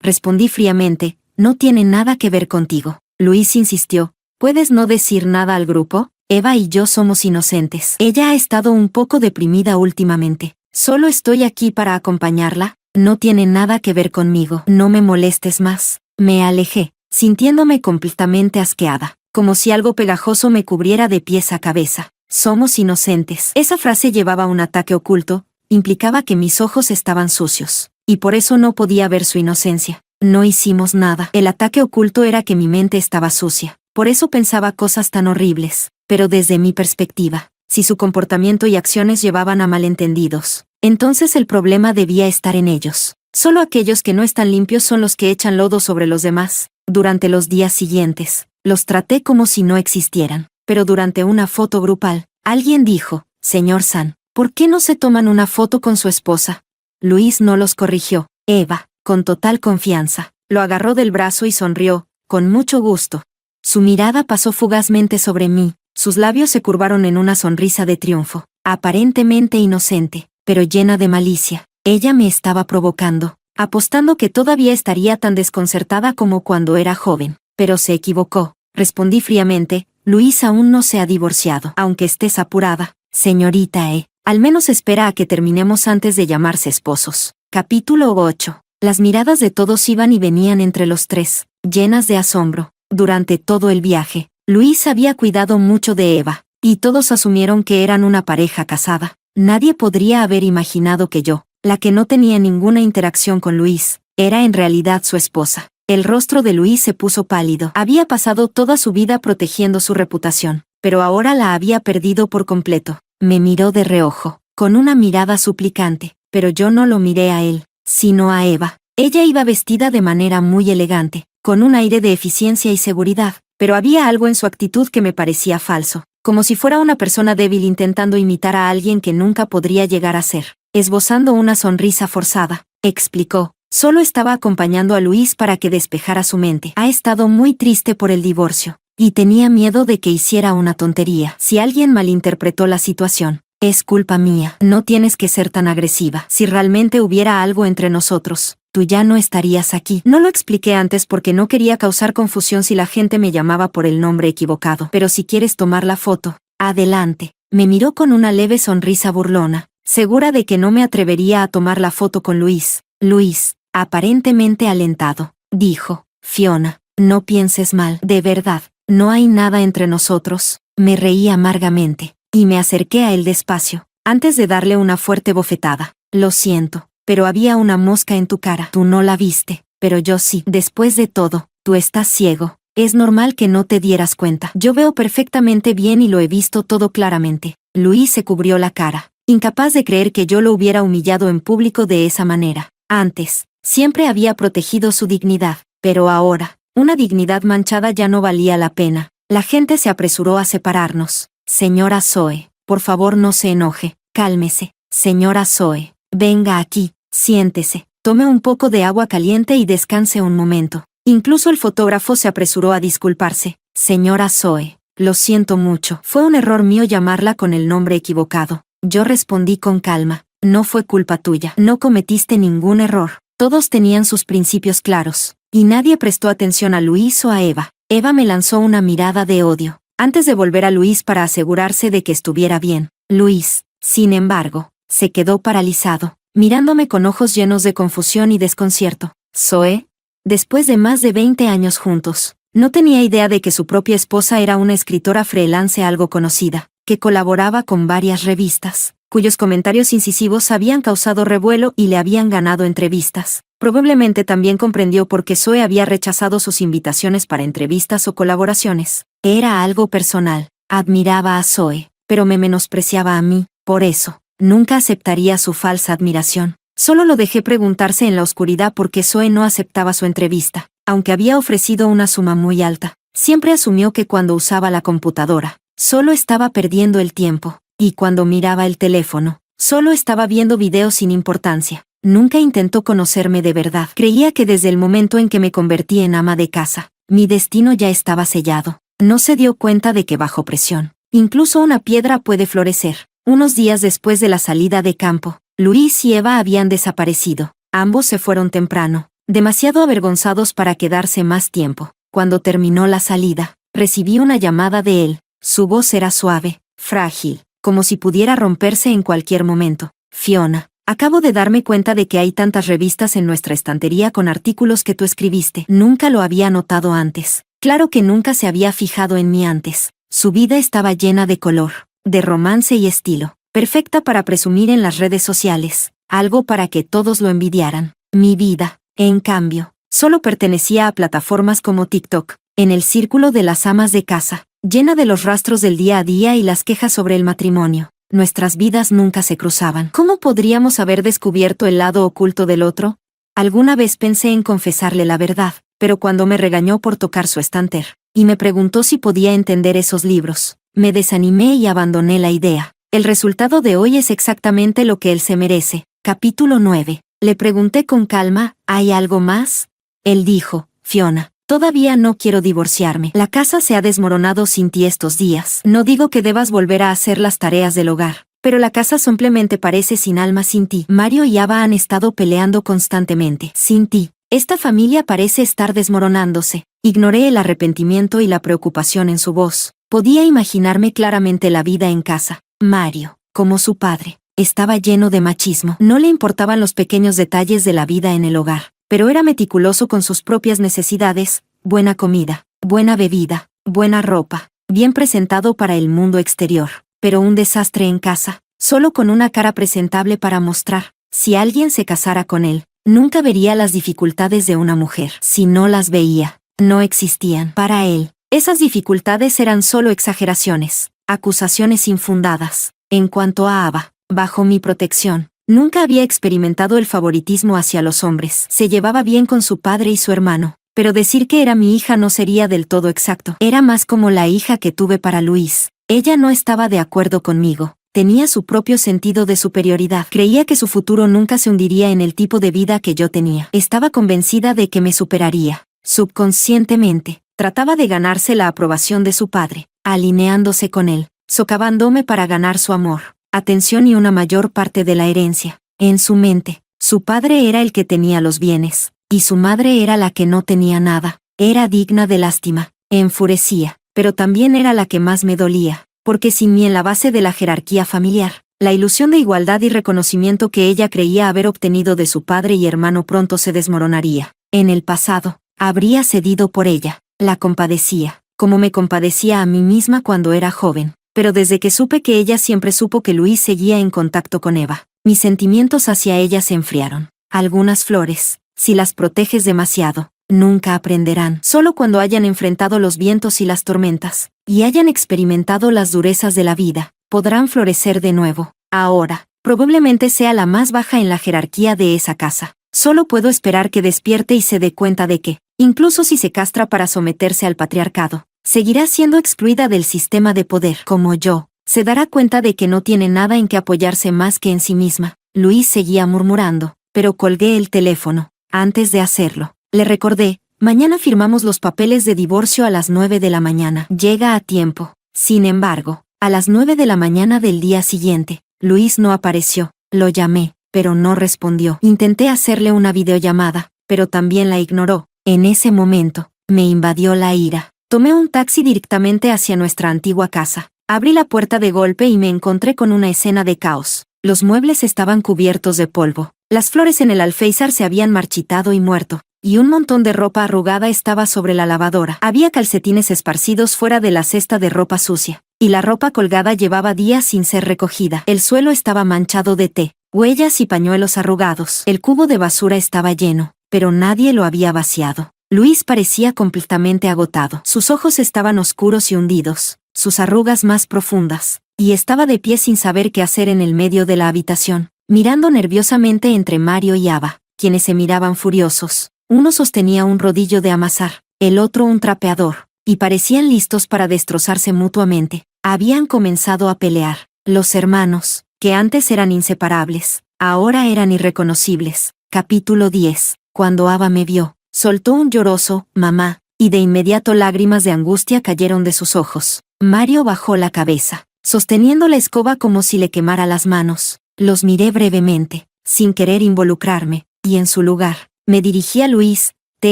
Respondí fríamente, no tiene nada que ver contigo. Luis insistió, ¿puedes no decir nada al grupo? Eva y yo somos inocentes. Ella ha estado un poco deprimida últimamente. Solo estoy aquí para acompañarla. No tiene nada que ver conmigo. No me molestes más. Me alejé, sintiéndome completamente asqueada, como si algo pegajoso me cubriera de pies a cabeza. Somos inocentes. Esa frase llevaba un ataque oculto, implicaba que mis ojos estaban sucios, y por eso no podía ver su inocencia. No hicimos nada. El ataque oculto era que mi mente estaba sucia. Por eso pensaba cosas tan horribles. Pero desde mi perspectiva, si su comportamiento y acciones llevaban a malentendidos, entonces el problema debía estar en ellos. Solo aquellos que no están limpios son los que echan lodo sobre los demás. Durante los días siguientes, los traté como si no existieran. Pero durante una foto grupal, alguien dijo, «Señor San, ¿por qué no se toman una foto con su esposa?» Luis no los corrigió. Eva, con total confianza, lo agarró del brazo y sonrió, «Con mucho gusto». Su mirada pasó fugazmente sobre mí, sus labios se curvaron en una sonrisa de triunfo, aparentemente inocente, pero llena de malicia. Ella me estaba provocando, apostando que todavía estaría tan desconcertada como cuando era joven. Pero se equivocó, respondí fríamente. Luis aún no se ha divorciado. Aunque estés apurada, señorita al menos espera a que terminemos antes de llamarse esposos. Capítulo 8. Las miradas de todos iban y venían entre los tres, llenas de asombro. Durante todo el viaje, Luis había cuidado mucho de Eva, y todos asumieron que eran una pareja casada. Nadie podría haber imaginado que yo, la que no tenía ninguna interacción con Luis, era en realidad su esposa. El rostro de Luis se puso pálido. Había pasado toda su vida protegiendo su reputación, pero ahora la había perdido por completo. Me miró de reojo, con una mirada suplicante, pero yo no lo miré a él, sino a Eva. Ella iba vestida de manera muy elegante, con un aire de eficiencia y seguridad, pero había algo en su actitud que me parecía falso, como si fuera una persona débil intentando imitar a alguien que nunca podría llegar a ser. Esbozando una sonrisa forzada, explicó: solo estaba acompañando a Luis para que despejara su mente. Ha estado muy triste por el divorcio, y tenía miedo de que hiciera una tontería. Si alguien malinterpretó la situación, es culpa mía. No tienes que ser tan agresiva. Si realmente hubiera algo entre nosotros, tú ya no estarías aquí. No lo expliqué antes porque no quería causar confusión si la gente me llamaba por el nombre equivocado. Pero si quieres tomar la foto, adelante. Me miró con una leve sonrisa burlona, segura de que no me atrevería a tomar la foto con Luis. Luis, aparentemente alentado, dijo: Fiona, no pienses mal. De verdad, no hay nada entre nosotros. Me reí amargamente, y me acerqué a él despacio, antes de darle una fuerte bofetada. Lo siento, pero había una mosca en tu cara. Tú no la viste, pero yo sí. Después de todo, tú estás ciego. Es normal que no te dieras cuenta. Yo veo perfectamente bien y lo he visto todo claramente. Luis se cubrió la cara, incapaz de creer que yo lo hubiera humillado en público de esa manera. Antes, siempre había protegido su dignidad, pero ahora, una dignidad manchada ya no valía la pena. La gente se apresuró a separarnos. Señora Zoe, por favor no se enoje, cálmese. Señora Zoe, venga aquí, siéntese, tome un poco de agua caliente y descanse un momento. Incluso el fotógrafo se apresuró a disculparse. Señora Zoe, lo siento mucho. Fue un error mío llamarla con el nombre equivocado. Yo respondí con calma: no fue culpa tuya. No cometiste ningún error. Todos tenían sus principios claros, y nadie prestó atención a Luis o a Eva. Eva me lanzó una mirada de odio, antes de volver a Luis para asegurarse de que estuviera bien. Luis, sin embargo, se quedó paralizado, mirándome con ojos llenos de confusión y desconcierto. Zoe, después de más de 20 años juntos, no tenía idea de que su propia esposa era una escritora freelance algo conocida, que colaboraba con varias revistas, cuyos comentarios incisivos habían causado revuelo y le habían ganado entrevistas. Probablemente también comprendió por qué Zoe había rechazado sus invitaciones para entrevistas o colaboraciones. Era algo personal. Admiraba a Zoe, pero me menospreciaba a mí. Por eso, nunca aceptaría su falsa admiración. Solo lo dejé preguntarse en la oscuridad por qué Zoe no aceptaba su entrevista, aunque había ofrecido una suma muy alta. Siempre asumió que cuando usaba la computadora, solo estaba perdiendo el tiempo, y cuando miraba el teléfono, solo estaba viendo videos sin importancia. Nunca intentó conocerme de verdad. Creía que desde el momento en que me convertí en ama de casa, mi destino ya estaba sellado. No se dio cuenta de que bajo presión, incluso una piedra puede florecer. Unos días después de la salida de campo, Luis y Eva habían desaparecido. Ambos se fueron temprano, demasiado avergonzados para quedarse más tiempo. Cuando terminó la salida, recibí una llamada de él. Su voz era suave, frágil, como si pudiera romperse en cualquier momento. Fiona, acabo de darme cuenta de que hay tantas revistas en nuestra estantería con artículos que tú escribiste. Nunca lo había notado antes. Claro que nunca se había fijado en mí antes. Su vida estaba llena de color, de romance y estilo, perfecta para presumir en las redes sociales, algo para que todos lo envidiaran. Mi vida, en cambio, solo pertenecía a plataformas como TikTok, en el círculo de las amas de casa, llena de los rastros del día a día y las quejas sobre el matrimonio. Nuestras vidas nunca se cruzaban. ¿Cómo podríamos haber descubierto el lado oculto del otro? Alguna vez pensé en confesarle la verdad, pero cuando me regañó por tocar su estante, y me preguntó si podía entender esos libros, me desanimé y abandoné la idea. El resultado de hoy es exactamente lo que él se merece. Capítulo 9. Le pregunté con calma: ¿hay algo más? Él dijo: Fiona, Todavía no quiero divorciarme. La casa se ha desmoronado sin ti estos días. No digo que debas volver a hacer las tareas del hogar, pero la casa simplemente parece sin alma sin ti. Mario y Ava han estado peleando constantemente. Sin ti, esta familia parece estar desmoronándose. Ignoré el arrepentimiento y la preocupación en su voz. Podía imaginarme claramente la vida en casa. Mario, como su padre, estaba lleno de machismo. No le importaban los pequeños detalles de la vida en el hogar, pero era meticuloso con sus propias necesidades: buena comida, buena bebida, buena ropa, bien presentado para el mundo exterior, pero un desastre en casa, solo con una cara presentable para mostrar. Si alguien se casara con él, nunca vería las dificultades de una mujer. Si no las veía, no existían. Para él, esas dificultades eran solo exageraciones, acusaciones infundadas. En cuanto a Ava, bajo mi protección, nunca había experimentado el favoritismo hacia los hombres. Se llevaba bien con su padre y su hermano, pero decir que era mi hija no sería del todo exacto. Era más como la hija que tuve para Luis. Ella no estaba de acuerdo conmigo. Tenía su propio sentido de superioridad. Creía que su futuro nunca se hundiría en el tipo de vida que yo tenía. Estaba convencida de que me superaría. Subconscientemente, trataba de ganarse la aprobación de su padre, alineándose con él, socavándome para ganar su amor, atención y una mayor parte de la herencia. En su mente, su padre era el que tenía los bienes, y su madre era la que no tenía nada. Era digna de lástima. Enfurecía, pero también era la que más me dolía, porque sin mí en la base de la jerarquía familiar, la ilusión de igualdad y reconocimiento que ella creía haber obtenido de su padre y hermano pronto se desmoronaría. En el pasado, habría cedido por ella. La compadecía, como me compadecía a mí misma cuando era joven, pero desde que supe que ella siempre supo que Luis seguía en contacto con Eva, mis sentimientos hacia ella se enfriaron. Algunas flores, si las proteges demasiado, nunca aprenderán. Solo cuando hayan enfrentado los vientos y las tormentas, y hayan experimentado las durezas de la vida, podrán florecer de nuevo. Ahora, probablemente sea la más baja en la jerarquía de esa casa. Solo puedo esperar que despierte y se dé cuenta de que, incluso si se castra para someterse al patriarcado, seguirá siendo excluida del sistema de poder. Como yo, se dará cuenta de que no tiene nada en que apoyarse más que en sí misma. Luis seguía murmurando, pero colgué el teléfono. Antes de hacerlo, le recordé: mañana firmamos los papeles de divorcio a las 9 de la mañana. Llega a tiempo. Sin embargo, a las 9 de la mañana del día siguiente, Luis no apareció. Lo llamé, pero no respondió. Intenté hacerle una videollamada, pero también la ignoró. En ese momento, me invadió la ira. Tomé un taxi directamente hacia nuestra antigua casa. Abrí la puerta de golpe y me encontré con una escena de caos. Los muebles estaban cubiertos de polvo. Las flores en el alféizar se habían marchitado y muerto, y un montón de ropa arrugada estaba sobre la lavadora. Había calcetines esparcidos fuera de la cesta de ropa sucia, y la ropa colgada llevaba días sin ser recogida. El suelo estaba manchado de té, huellas y pañuelos arrugados. El cubo de basura estaba lleno, pero nadie lo había vaciado. Luis parecía completamente agotado. Sus ojos estaban oscuros y hundidos, sus arrugas más profundas, y estaba de pie sin saber qué hacer en el medio de la habitación, mirando nerviosamente entre Mario y Ava, quienes se miraban furiosos. Uno sostenía un rodillo de amasar, el otro un trapeador, y parecían listos para destrozarse mutuamente. Habían comenzado a pelear. Los hermanos, que antes eran inseparables, ahora eran irreconocibles. Capítulo 10. Cuando Ava me vio, soltó un lloroso «mamá», y de inmediato lágrimas de angustia cayeron de sus ojos. Mario bajó la cabeza, sosteniendo la escoba como si le quemara las manos. Los miré brevemente, sin querer involucrarme, y en su lugar, me dirigí a Luis. «Te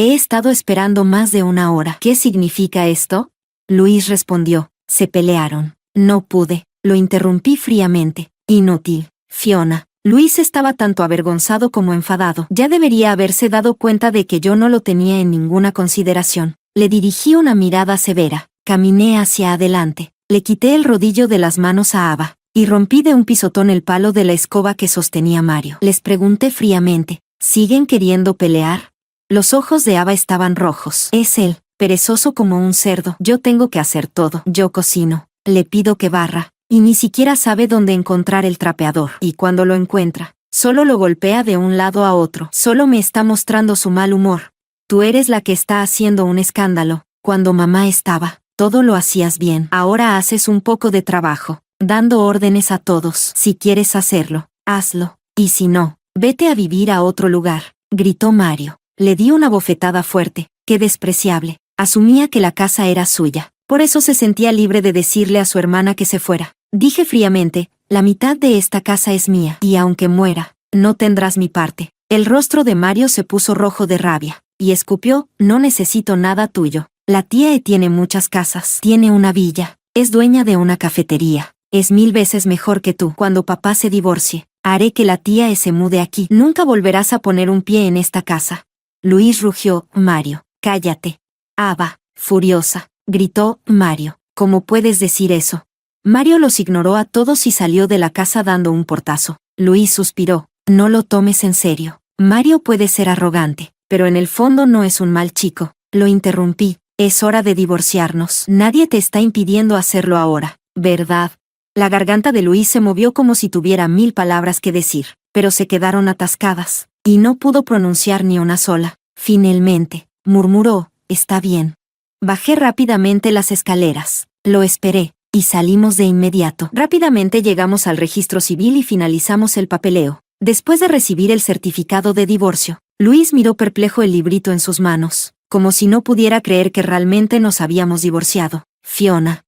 he estado esperando más de una hora». «¿Qué significa esto?». Luis respondió: «Se pelearon». «No pude», lo interrumpí fríamente. «Inútil, Fiona». Luis estaba tanto avergonzado como enfadado. Ya debería haberse dado cuenta de que yo no lo tenía en ninguna consideración. Le dirigí una mirada severa. Caminé hacia adelante. Le quité el rodillo de las manos a Ava, y rompí de un pisotón el palo de la escoba que sostenía Mario. Les pregunté fríamente: ¿siguen queriendo pelear? Los ojos de Ava estaban rojos. Es él, perezoso como un cerdo. Yo tengo que hacer todo. Yo cocino, le pido que barra, y ni siquiera sabe dónde encontrar el trapeador. Y cuando lo encuentra, solo lo golpea de un lado a otro. Solo me está mostrando su mal humor. Tú eres la que está haciendo un escándalo. Cuando mamá estaba, todo lo hacías bien. Ahora haces un poco de trabajo, dando órdenes a todos. Si quieres hacerlo, hazlo. Y si no, vete a vivir a otro lugar, gritó Mario. Le di una bofetada fuerte. Qué despreciable. Asumía que la casa era suya. Por eso se sentía libre de decirle a su hermana que se fuera. Dije fríamente, la mitad de esta casa es mía, y aunque muera, no tendrás mi parte. El rostro de Mario se puso rojo de rabia, y escupió, no necesito nada tuyo. La tía E tiene muchas casas, tiene una villa, es dueña de una cafetería. Es 1000 veces mejor que tú. Cuando papá se divorcie, haré que la tía E se mude aquí. Nunca volverás a poner un pie en esta casa. Luis rugió, Mario, cállate. Ava, furiosa, gritó, Mario, ¿cómo puedes decir eso? Mario los ignoró a todos y salió de la casa dando un portazo. Luis suspiró, no lo tomes en serio. Mario puede ser arrogante, pero en el fondo no es un mal chico. Lo interrumpí, es hora de divorciarnos. Nadie te está impidiendo hacerlo ahora, ¿verdad? La garganta de Luis se movió como si tuviera 1000 palabras que decir, pero se quedaron atascadas, y no pudo pronunciar ni una sola. Finalmente, murmuró, está bien. Bajé rápidamente las escaleras, lo esperé, y salimos de inmediato. Rápidamente llegamos al registro civil y finalizamos el papeleo. Después de recibir el certificado de divorcio, Luis miró perplejo el librito en sus manos, como si no pudiera creer que realmente nos habíamos divorciado. Fiona,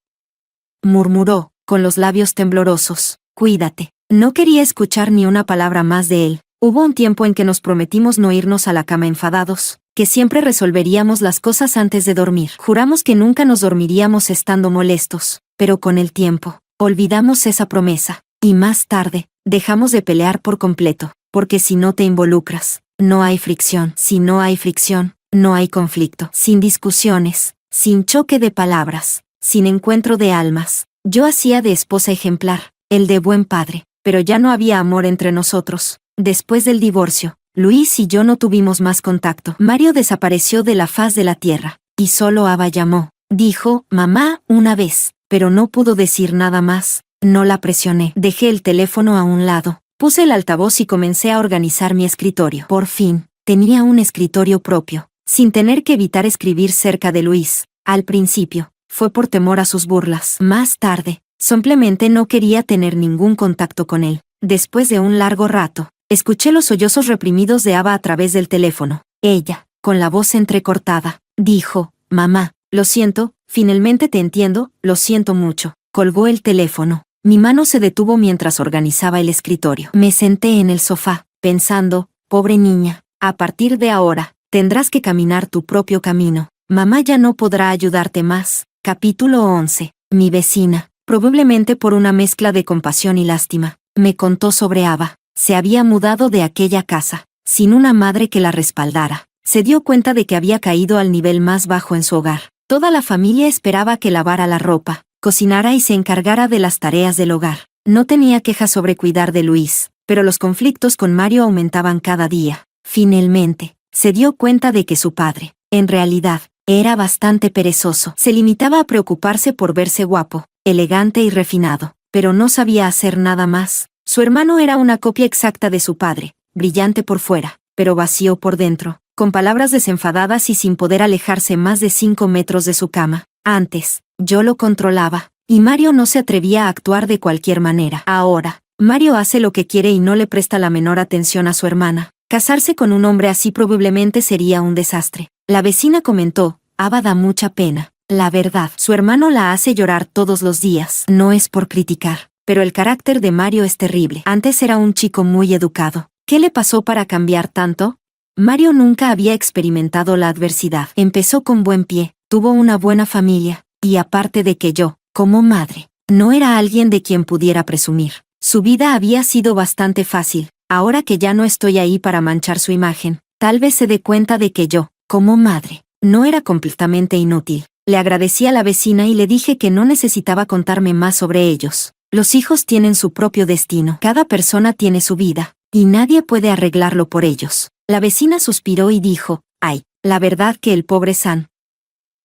murmuró, con los labios temblorosos, cuídate. No quería escuchar ni una palabra más de él. Hubo un tiempo en que nos prometimos no irnos a la cama enfadados, que siempre resolveríamos las cosas antes de dormir. Juramos que nunca nos dormiríamos estando molestos, pero con el tiempo, olvidamos esa promesa, y más tarde, dejamos de pelear por completo, porque si no te involucras, no hay fricción. Si no hay fricción, no hay conflicto. Sin discusiones, sin choque de palabras, sin encuentro de almas. Yo hacía de esposa ejemplar, el de buen padre, pero ya no había amor entre nosotros. Después del divorcio, Luis y yo no tuvimos más contacto. Mario desapareció de la faz de la tierra, y solo Ava llamó. Dijo, mamá, una vez, pero no pudo decir nada más. No la presioné. Dejé el teléfono a un lado, puse el altavoz y comencé a organizar mi escritorio. Por fin, tenía un escritorio propio, sin tener que evitar escribir cerca de Luis. Al principio, fue por temor a sus burlas. Más tarde, simplemente no quería tener ningún contacto con él. Después de un largo rato, escuché los sollozos reprimidos de Ava a través del teléfono. Ella, con la voz entrecortada, dijo, mamá, lo siento, finalmente te entiendo, lo siento mucho. Colgó el teléfono. Mi mano se detuvo mientras organizaba el escritorio. Me senté en el sofá, pensando, pobre niña, a partir de ahora, tendrás que caminar tu propio camino. Mamá ya no podrá ayudarte más. Capítulo 11. Mi vecina, probablemente por una mezcla de compasión y lástima, me contó sobre Ava. Se había mudado de aquella casa, sin una madre que la respaldara. Se dio cuenta de que había caído al nivel más bajo en su hogar. Toda la familia esperaba que lavara la ropa, cocinara y se encargara de las tareas del hogar. No tenía quejas sobre cuidar de Luis, pero los conflictos con Mario aumentaban cada día. Finalmente, se dio cuenta de que su padre, en realidad, era bastante perezoso. Se limitaba a preocuparse por verse guapo, elegante y refinado, pero no sabía hacer nada más. Su hermano era una copia exacta de su padre, brillante por fuera, pero vacío por dentro, con palabras desenfadadas y sin poder alejarse más de 5 metros de su cama. Antes, yo lo controlaba, y Mario no se atrevía a actuar de cualquier manera. Ahora, Mario hace lo que quiere y no le presta la menor atención a su hermana. Casarse con un hombre así probablemente sería un desastre. La vecina comentó, Ava da mucha pena. La verdad, su hermano la hace llorar todos los días. No es por criticar, pero el carácter de Mario es terrible. Antes era un chico muy educado. ¿Qué le pasó para cambiar tanto? Mario nunca había experimentado la adversidad. Empezó con buen pie, tuvo una buena familia, y aparte de que yo, como madre, no era alguien de quien pudiera presumir. Su vida había sido bastante fácil. Ahora que ya no estoy ahí para manchar su imagen, tal vez se dé cuenta de que yo, como madre, no era completamente inútil. Le agradecí a la vecina y le dije que no necesitaba contarme más sobre ellos. Los hijos tienen su propio destino. Cada persona tiene su vida, y nadie puede arreglarlo por ellos. La vecina suspiró y dijo, ay, la verdad que el pobre San.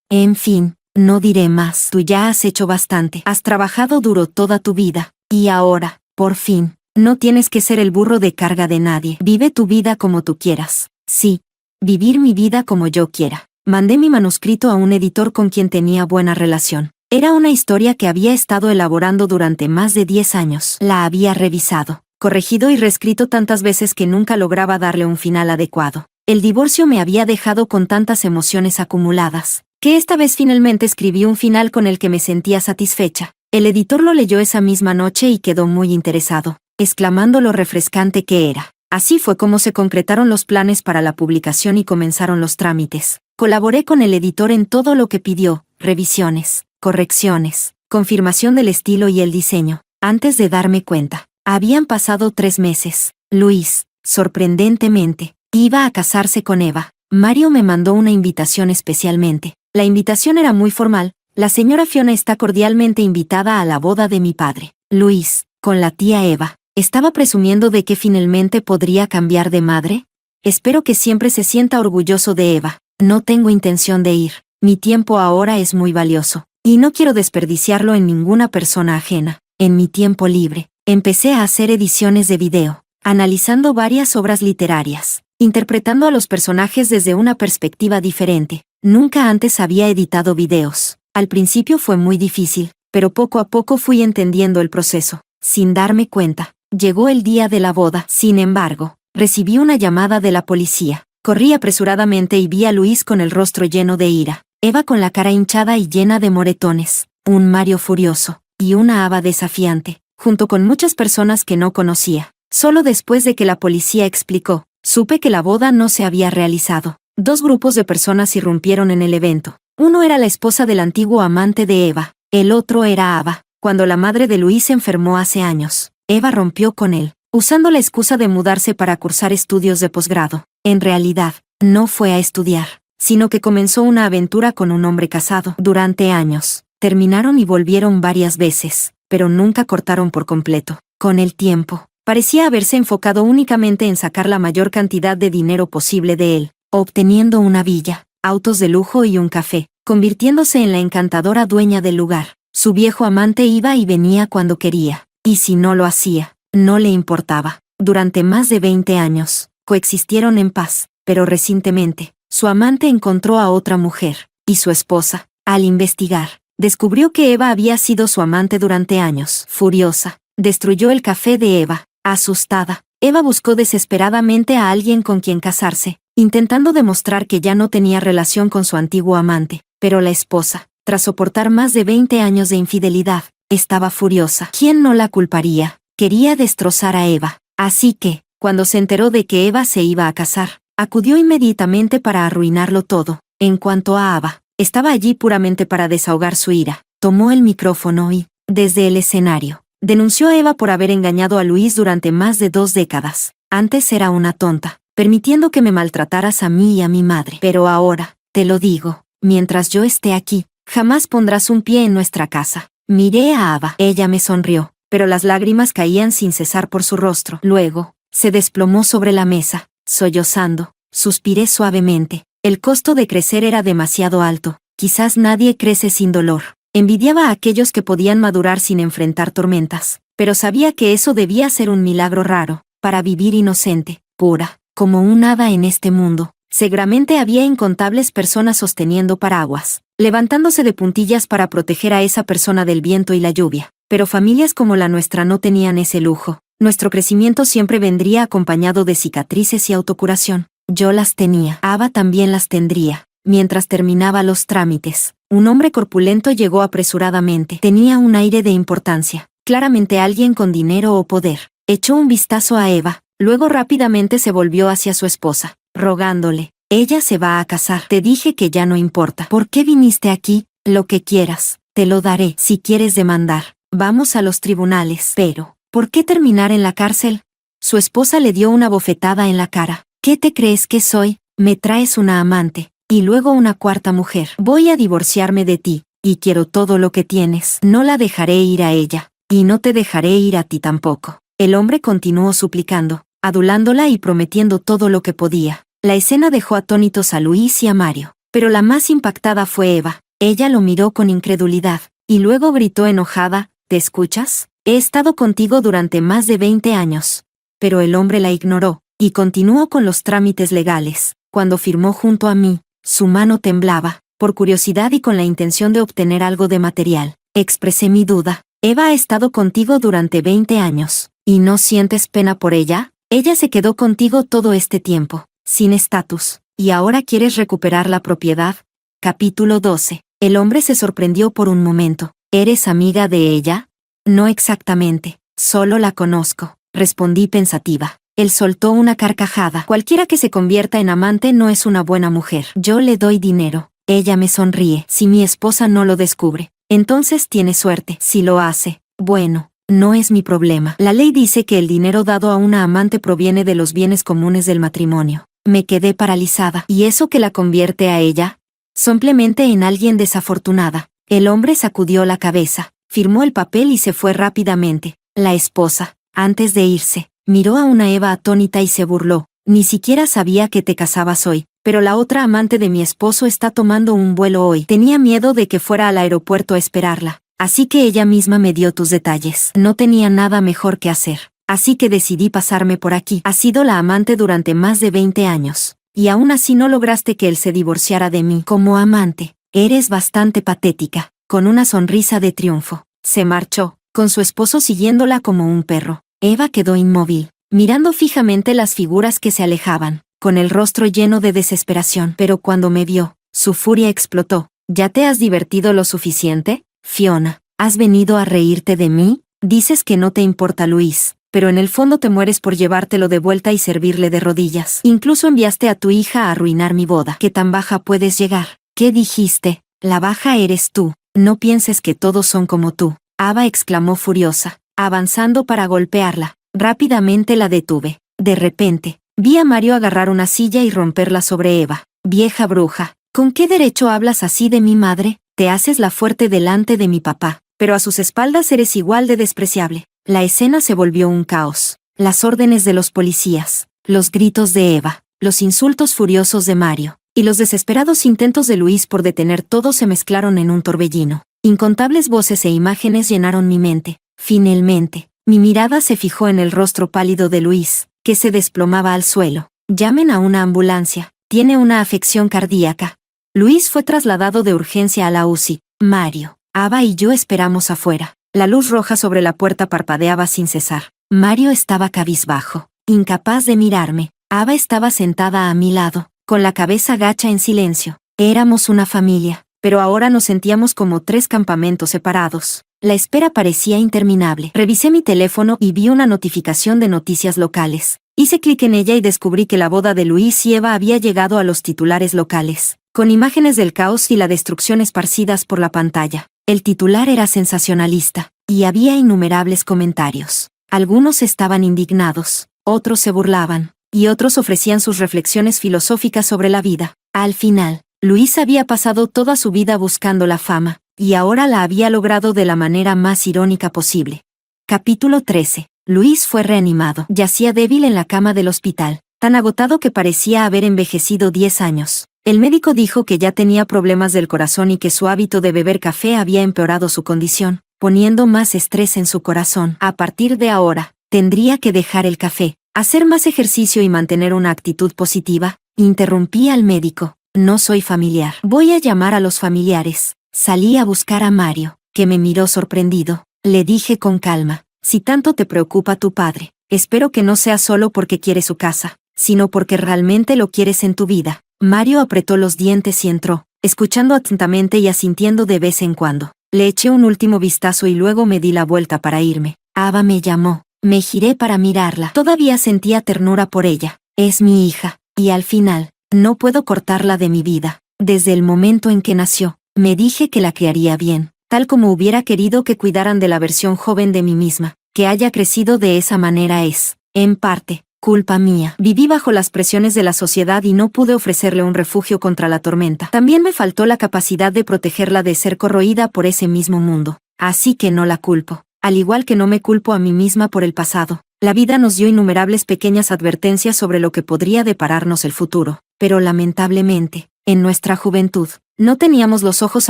En fin, no diré más. Tú ya has hecho bastante. Has trabajado duro toda tu vida, y ahora, por fin, no tienes que ser el burro de carga de nadie. Vive tu vida como tú quieras. Sí, vivir mi vida como yo quiera. Mandé mi manuscrito a un editor con quien tenía buena relación. Era una historia que había estado elaborando durante más de 10 años. La había revisado, corregido y reescrito tantas veces que nunca lograba darle un final adecuado. El divorcio me había dejado con tantas emociones acumuladas, que esta vez finalmente escribí un final con el que me sentía satisfecha. El editor lo leyó esa misma noche y quedó muy interesado, exclamando lo refrescante que era. Así fue como se concretaron los planes para la publicación y comenzaron los trámites. Colaboré con el editor en todo lo que pidió: revisiones, correcciones, confirmación del estilo y el diseño. Antes de darme cuenta, habían pasado 3 meses. Luis, sorprendentemente, iba a casarse con Eva. Mario me mandó una invitación especialmente. La invitación era muy formal. La señora Fiona está cordialmente invitada a la boda de mi padre. Luis, con la tía Eva, ¿estaba presumiendo de que finalmente podría cambiar de madre? Espero que siempre se sienta orgulloso de Eva. No tengo intención de ir. Mi tiempo ahora es muy valioso, y no quiero desperdiciarlo en ninguna persona ajena. En mi tiempo libre, empecé a hacer ediciones de video, analizando varias obras literarias, interpretando a los personajes desde una perspectiva diferente. Nunca antes había editado videos. Al principio fue muy difícil, pero poco a poco fui entendiendo el proceso. Sin darme cuenta, llegó el día de la boda. Sin embargo, recibí una llamada de la policía. Corrí apresuradamente y vi a Luis con el rostro lleno de ira, Eva con la cara hinchada y llena de moretones, un Mario furioso, y una Ava desafiante, junto con muchas personas que no conocía. Solo después de que la policía explicó, supe que la boda no se había realizado. 2 grupos de personas irrumpieron en el evento. Uno era la esposa del antiguo amante de Eva, el otro era Ava. Cuando la madre de Luis se enfermó hace años, Eva rompió con él, usando la excusa de mudarse para cursar estudios de posgrado. En realidad, no fue a estudiar, sino que comenzó una aventura con un hombre casado. Durante años, terminaron y volvieron varias veces, pero nunca cortaron por completo. Con el tiempo, parecía haberse enfocado únicamente en sacar la mayor cantidad de dinero posible de él, obteniendo una villa, autos de lujo y un café, convirtiéndose en la encantadora dueña del lugar. Su viejo amante iba y venía cuando quería, y si no lo hacía, no le importaba. Durante más de 20 años, coexistieron en paz, pero recientemente, su amante encontró a otra mujer, y su esposa, al investigar, descubrió que Eva había sido su amante durante años. Furiosa, destruyó el café de Eva. Asustada, Eva buscó desesperadamente a alguien con quien casarse, intentando demostrar que ya no tenía relación con su antiguo amante, pero la esposa, tras soportar más de 20 años de infidelidad, estaba furiosa. ¿Quién no la culparía? Quería destrozar a Eva. Así que, cuando se enteró de que Eva se iba a casar, acudió inmediatamente para arruinarlo todo. En cuanto a Ava, estaba allí puramente para desahogar su ira. Tomó el micrófono y, desde el escenario, denunció a Eva por haber engañado a Luis durante más de 2 décadas. Antes era una tonta, permitiendo que me maltrataras a mí y a mi madre. Pero ahora, te lo digo, mientras yo esté aquí, jamás pondrás un pie en nuestra casa. Miré a Ava. Ella me sonrió, pero las lágrimas caían sin cesar por su rostro. Luego, se desplomó sobre la mesa, sollozando. Suspiré suavemente. El costo de crecer era demasiado alto. Quizás nadie crece sin dolor. Envidiaba a aquellos que podían madurar sin enfrentar tormentas, pero sabía que eso debía ser un milagro raro, para vivir inocente, pura, como un hada en este mundo. Seguramente había incontables personas sosteniendo paraguas, levantándose de puntillas para proteger a esa persona del viento y la lluvia, pero familias como la nuestra no tenían ese lujo. Nuestro crecimiento siempre vendría acompañado de cicatrices y autocuración. Yo las tenía. Ava también las tendría. Mientras terminaba los trámites, un hombre corpulento llegó apresuradamente. Tenía un aire de importancia, claramente alguien con dinero o poder. Echó un vistazo a Eva, luego rápidamente se volvió hacia su esposa, rogándole: ella se va a casar. Te dije que ya no importa. ¿Por qué viniste aquí? Lo que quieras, te lo daré. Si quieres demandar, vamos a los tribunales. Pero, ¿por qué terminar en la cárcel? Su esposa le dio una bofetada en la cara. ¿Qué te crees que soy? Me traes una amante, y luego una cuarta mujer. Voy a divorciarme de ti, y quiero todo lo que tienes. No la dejaré ir a ella, y no te dejaré ir a ti tampoco. El hombre continuó suplicando, adulándola y prometiendo todo lo que podía. La escena dejó atónitos a Luis y a Mario, pero la más impactada fue Eva. Ella lo miró con incredulidad, y luego gritó enojada: ¿te escuchas? He estado contigo durante más de 20 años. Pero el hombre la ignoró, y continuó con los trámites legales. Cuando firmó junto a mí, su mano temblaba, por curiosidad y con la intención de obtener algo de material. Expresé mi duda. Eva ha estado contigo durante 20 años, ¿y no sientes pena por ella? Ella se quedó contigo todo este tiempo. sin estatus. ¿Y ahora quieres recuperar la propiedad? Capítulo 12. El hombre se sorprendió por un momento. ¿Eres amiga de ella? No exactamente, solo la conozco, respondí pensativa. Él soltó una carcajada. Cualquiera que se convierta en amante no es una buena mujer. Yo le doy dinero. Ella me sonríe. Si mi esposa no lo descubre, entonces tiene suerte. Si lo hace, bueno, no es mi problema. La ley dice que el dinero dado a una amante proviene de los bienes comunes del matrimonio. Me quedé paralizada. ¿Y eso que la convierte a ella? Simplemente en alguien desafortunada. El hombre sacudió la cabeza, firmó el papel y se fue rápidamente. La esposa, antes de irse, miró a una Eva atónita y se burló. Ni siquiera sabía que te casabas hoy, pero la otra amante de mi esposo está tomando un vuelo hoy. Tenía miedo de que fuera al aeropuerto a esperarla, así que ella misma me dio tus detalles. No tenía nada mejor que hacer, así que decidí pasarme por aquí. Has sido la amante durante más de 20 años, y aún así no lograste que él se divorciara de mí. Como amante, eres bastante patética. Con una sonrisa de triunfo, se marchó, con su esposo siguiéndola como un perro. Eva quedó inmóvil, mirando fijamente las figuras que se alejaban, con el rostro lleno de desesperación. Pero cuando me vio, su furia explotó. ¿Ya te has divertido lo suficiente, Fiona? ¿Has venido a reírte de mí? Dices que no te importa Luis, pero en el fondo te mueres por llevártelo de vuelta y servirle de rodillas. Incluso enviaste a tu hija a arruinar mi boda. ¿Qué tan baja puedes llegar? ¿Qué dijiste? La baja eres tú. No pienses que todos son como tú. Ava exclamó furiosa, avanzando para golpearla. Rápidamente la detuve. De repente, vi a Mario agarrar una silla y romperla sobre Eva. Vieja bruja, ¿con qué derecho hablas así de mi madre? Te haces la fuerte delante de mi papá, pero a sus espaldas eres igual de despreciable. La escena se volvió un caos. Las órdenes de los policías, los gritos de Eva, los insultos furiosos de Mario, y los desesperados intentos de Luis por detener todo se mezclaron en un torbellino. Incontables voces e imágenes llenaron mi mente. Finalmente, mi mirada se fijó en el rostro pálido de Luis, que se desplomaba al suelo. Llamen a una ambulancia. Tiene una afección cardíaca. Luis fue trasladado de urgencia a la UCI. Mario, Ava y yo esperamos afuera. La luz roja sobre la puerta parpadeaba sin cesar. Mario estaba cabizbajo, incapaz de mirarme. Ava estaba sentada a mi lado, con la cabeza gacha en silencio. Éramos una familia, pero ahora nos sentíamos como 3 campamentos separados. La espera parecía interminable. Revisé mi teléfono y vi una notificación de noticias locales. Hice clic en ella y descubrí que la boda de Luis y Eva había llegado a los titulares locales, con imágenes del caos y la destrucción esparcidas por la pantalla. El titular era sensacionalista, y había innumerables comentarios. Algunos estaban indignados, otros se burlaban, y otros ofrecían sus reflexiones filosóficas sobre la vida. Al final, Luis había pasado toda su vida buscando la fama, y ahora la había logrado de la manera más irónica posible. Capítulo 13. Luis fue reanimado. Yacía débil en la cama del hospital, tan agotado que parecía haber envejecido 10 años. El médico dijo que ya tenía problemas del corazón y que su hábito de beber café había empeorado su condición, poniendo más estrés en su corazón. A partir de ahora, tendría que dejar el café, hacer más ejercicio y mantener una actitud positiva. Interrumpí al médico. No soy familiar. Voy a llamar a los familiares. Salí a buscar a Mario, que me miró sorprendido. Le dije con calma, si tanto te preocupa tu padre, espero que no sea solo porque quiere su casa, sino porque realmente lo quieres en tu vida. Mario apretó los dientes y entró, escuchando atentamente y asintiendo de vez en cuando. Le eché un último vistazo y luego me di la vuelta para irme. Ava me llamó. Me giré para mirarla. Todavía sentía ternura por ella. Es mi hija, y al final, no puedo cortarla de mi vida. Desde el momento en que nació, me dije que la criaría bien, tal como hubiera querido que cuidaran de la versión joven de mí misma. Que haya crecido de esa manera es, en parte, culpa mía. Viví bajo las presiones de la sociedad y no pude ofrecerle un refugio contra la tormenta. También me faltó la capacidad de protegerla de ser corroída por ese mismo mundo. Así que no la culpo. Al igual que no me culpo a mí misma por el pasado. La vida nos dio innumerables pequeñas advertencias sobre lo que podría depararnos el futuro. Pero lamentablemente, en nuestra juventud, no teníamos los ojos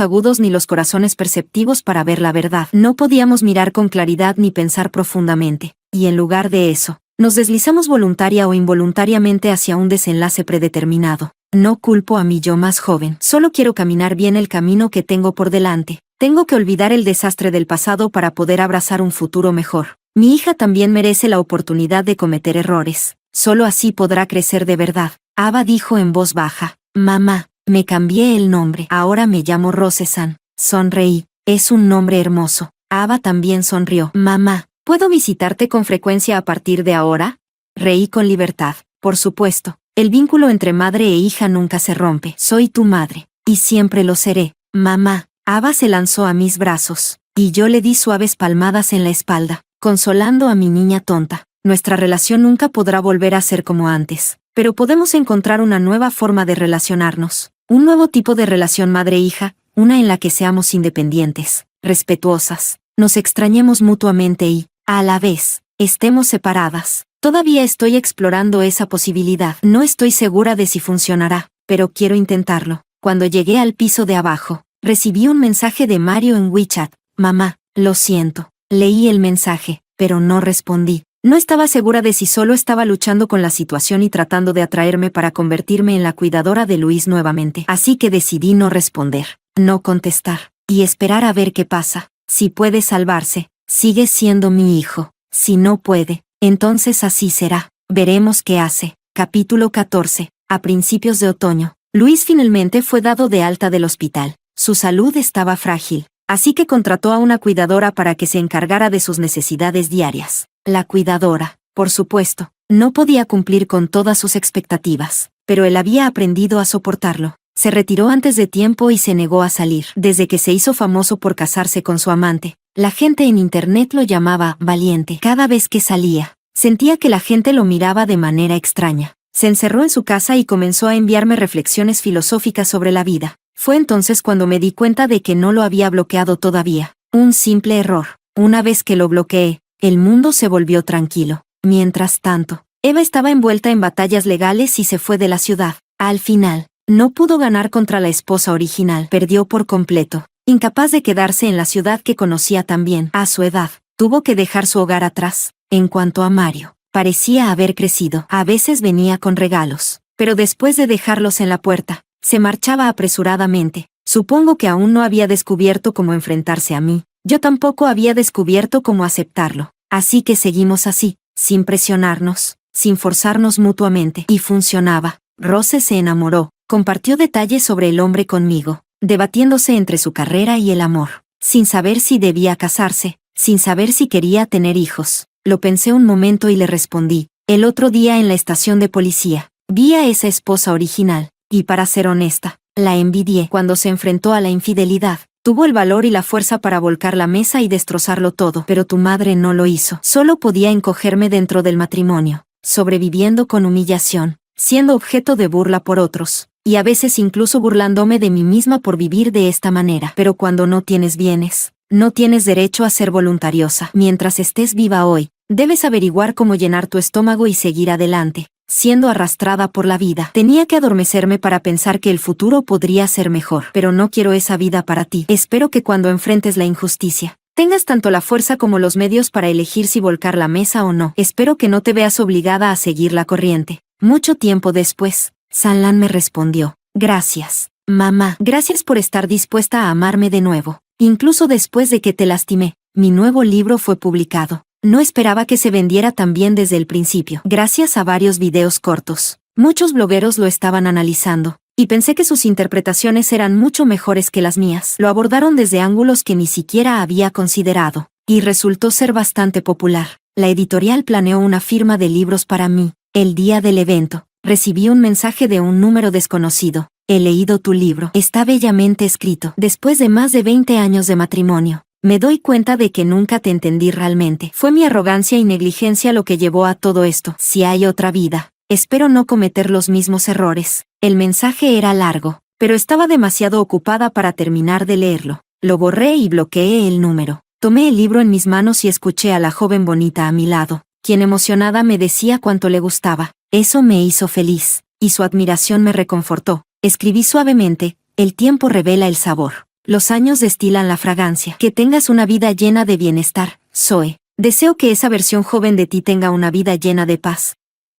agudos ni los corazones perceptivos para ver la verdad. No podíamos mirar con claridad ni pensar profundamente. Y en lugar de eso, nos deslizamos voluntaria o involuntariamente hacia un desenlace predeterminado. No culpo a mi yo más joven. Solo quiero caminar bien el camino que tengo por delante. Tengo que olvidar el desastre del pasado para poder abrazar un futuro mejor. Mi hija también merece la oportunidad de cometer errores. Solo así podrá crecer de verdad. Ava dijo en voz baja. Mamá, me cambié el nombre. Ahora me llamo Rose-san. Sonreí. Es un nombre hermoso. Ava también sonrió. Mamá, ¿puedo visitarte con frecuencia a partir de ahora? Reí con libertad. Por supuesto. El vínculo entre madre e hija nunca se rompe. Soy tu madre. Y siempre lo seré. Mamá. Ava se lanzó a mis brazos, y yo le di suaves palmadas en la espalda, consolando a mi niña tonta. Nuestra relación nunca podrá volver a ser como antes, pero podemos encontrar una nueva forma de relacionarnos. Un nuevo tipo de relación madre-hija, una en la que seamos independientes, respetuosas, nos extrañemos mutuamente y, a la vez, estemos separadas. Todavía estoy explorando esa posibilidad. No estoy segura de si funcionará, pero quiero intentarlo. Cuando llegué al piso de abajo, recibí un mensaje de Mario en WeChat. Mamá, lo siento. Leí el mensaje, pero no respondí. No estaba segura de si solo estaba luchando con la situación y tratando de atraerme para convertirme en la cuidadora de Luis nuevamente. Así que decidí no responder, no contestar, y esperar a ver qué pasa. Si puede salvarse, sigue siendo mi hijo. Si no puede, entonces así será. Veremos qué hace. Capítulo 14. A principios de otoño, Luis finalmente fue dado de alta del hospital. Su salud estaba frágil, así que contrató a una cuidadora para que se encargara de sus necesidades diarias. La cuidadora, por supuesto, no podía cumplir con todas sus expectativas, pero él había aprendido a soportarlo. Se retiró antes de tiempo y se negó a salir. Desde que se hizo famoso por casarse con su amante, la gente en internet lo llamaba valiente. Cada vez que salía, sentía que la gente lo miraba de manera extraña. Se encerró en su casa y comenzó a enviarme reflexiones filosóficas sobre la vida. Fue entonces cuando me di cuenta de que no lo había bloqueado todavía. Un simple error. Una vez que lo bloqueé, el mundo se volvió tranquilo. Mientras tanto, Eva estaba envuelta en batallas legales y se fue de la ciudad. Al final, no pudo ganar contra la esposa original. Perdió por completo. Incapaz de quedarse en la ciudad que conocía tan bien. A su edad, tuvo que dejar su hogar atrás. En cuanto a Mario, parecía haber crecido. A veces venía con regalos, pero después de dejarlos en la puerta, se marchaba apresuradamente. Supongo que aún no había descubierto cómo enfrentarse a mí. Yo tampoco había descubierto cómo aceptarlo. Así que seguimos así, sin presionarnos, sin forzarnos mutuamente. Y funcionaba. Rose se enamoró, compartió detalles sobre el hombre conmigo, debatiéndose entre su carrera y el amor, sin saber si debía casarse, sin saber si quería tener hijos. Lo pensé un momento y le respondí. El otro día en la estación de policía, vi a esa esposa original. Y para ser honesta, la envidié. Cuando se enfrentó a la infidelidad, tuvo el valor y la fuerza para volcar la mesa y destrozarlo todo. Pero tu madre no lo hizo. Solo podía encogerme dentro del matrimonio, sobreviviendo con humillación, siendo objeto de burla por otros, y a veces incluso burlándome de mí misma por vivir de esta manera. Pero cuando no tienes bienes, no tienes derecho a ser voluntariosa. Mientras estés viva hoy, debes averiguar cómo llenar tu estómago y seguir adelante. Siendo arrastrada por la vida, tenía que adormecerme para pensar que el futuro podría ser mejor. Pero no quiero esa vida para ti. Espero que cuando enfrentes la injusticia, tengas tanto la fuerza como los medios para elegir si volcar la mesa o no. Espero que no te veas obligada a seguir la corriente. Mucho tiempo después, Sanlan me respondió. Gracias, mamá. Gracias por estar dispuesta a amarme de nuevo. Incluso después de que te lastimé. Mi nuevo libro fue publicado. No esperaba que se vendiera tan bien desde el principio. Gracias a varios videos cortos, muchos blogueros lo estaban analizando, y pensé que sus interpretaciones eran mucho mejores que las mías. Lo abordaron desde ángulos que ni siquiera había considerado, y resultó ser bastante popular. La editorial planeó una firma de libros para mí. El día del evento, recibí un mensaje de un número desconocido. He leído tu libro. Está bellamente escrito. Después de más de 20 años de matrimonio, me doy cuenta de que nunca te entendí realmente. Fue mi arrogancia y negligencia lo que llevó a todo esto. Si hay otra vida, espero no cometer los mismos errores. El mensaje era largo, pero estaba demasiado ocupada para terminar de leerlo. Lo borré y bloqueé el número. Tomé el libro en mis manos y escuché a la joven bonita a mi lado, quien emocionada me decía cuánto le gustaba. Eso me hizo feliz, y su admiración me reconfortó. Escribí suavemente, el tiempo revela el sabor. Los años destilan la fragancia. Que tengas una vida llena de bienestar, Zoe. Deseo que esa versión joven de ti tenga una vida llena de paz,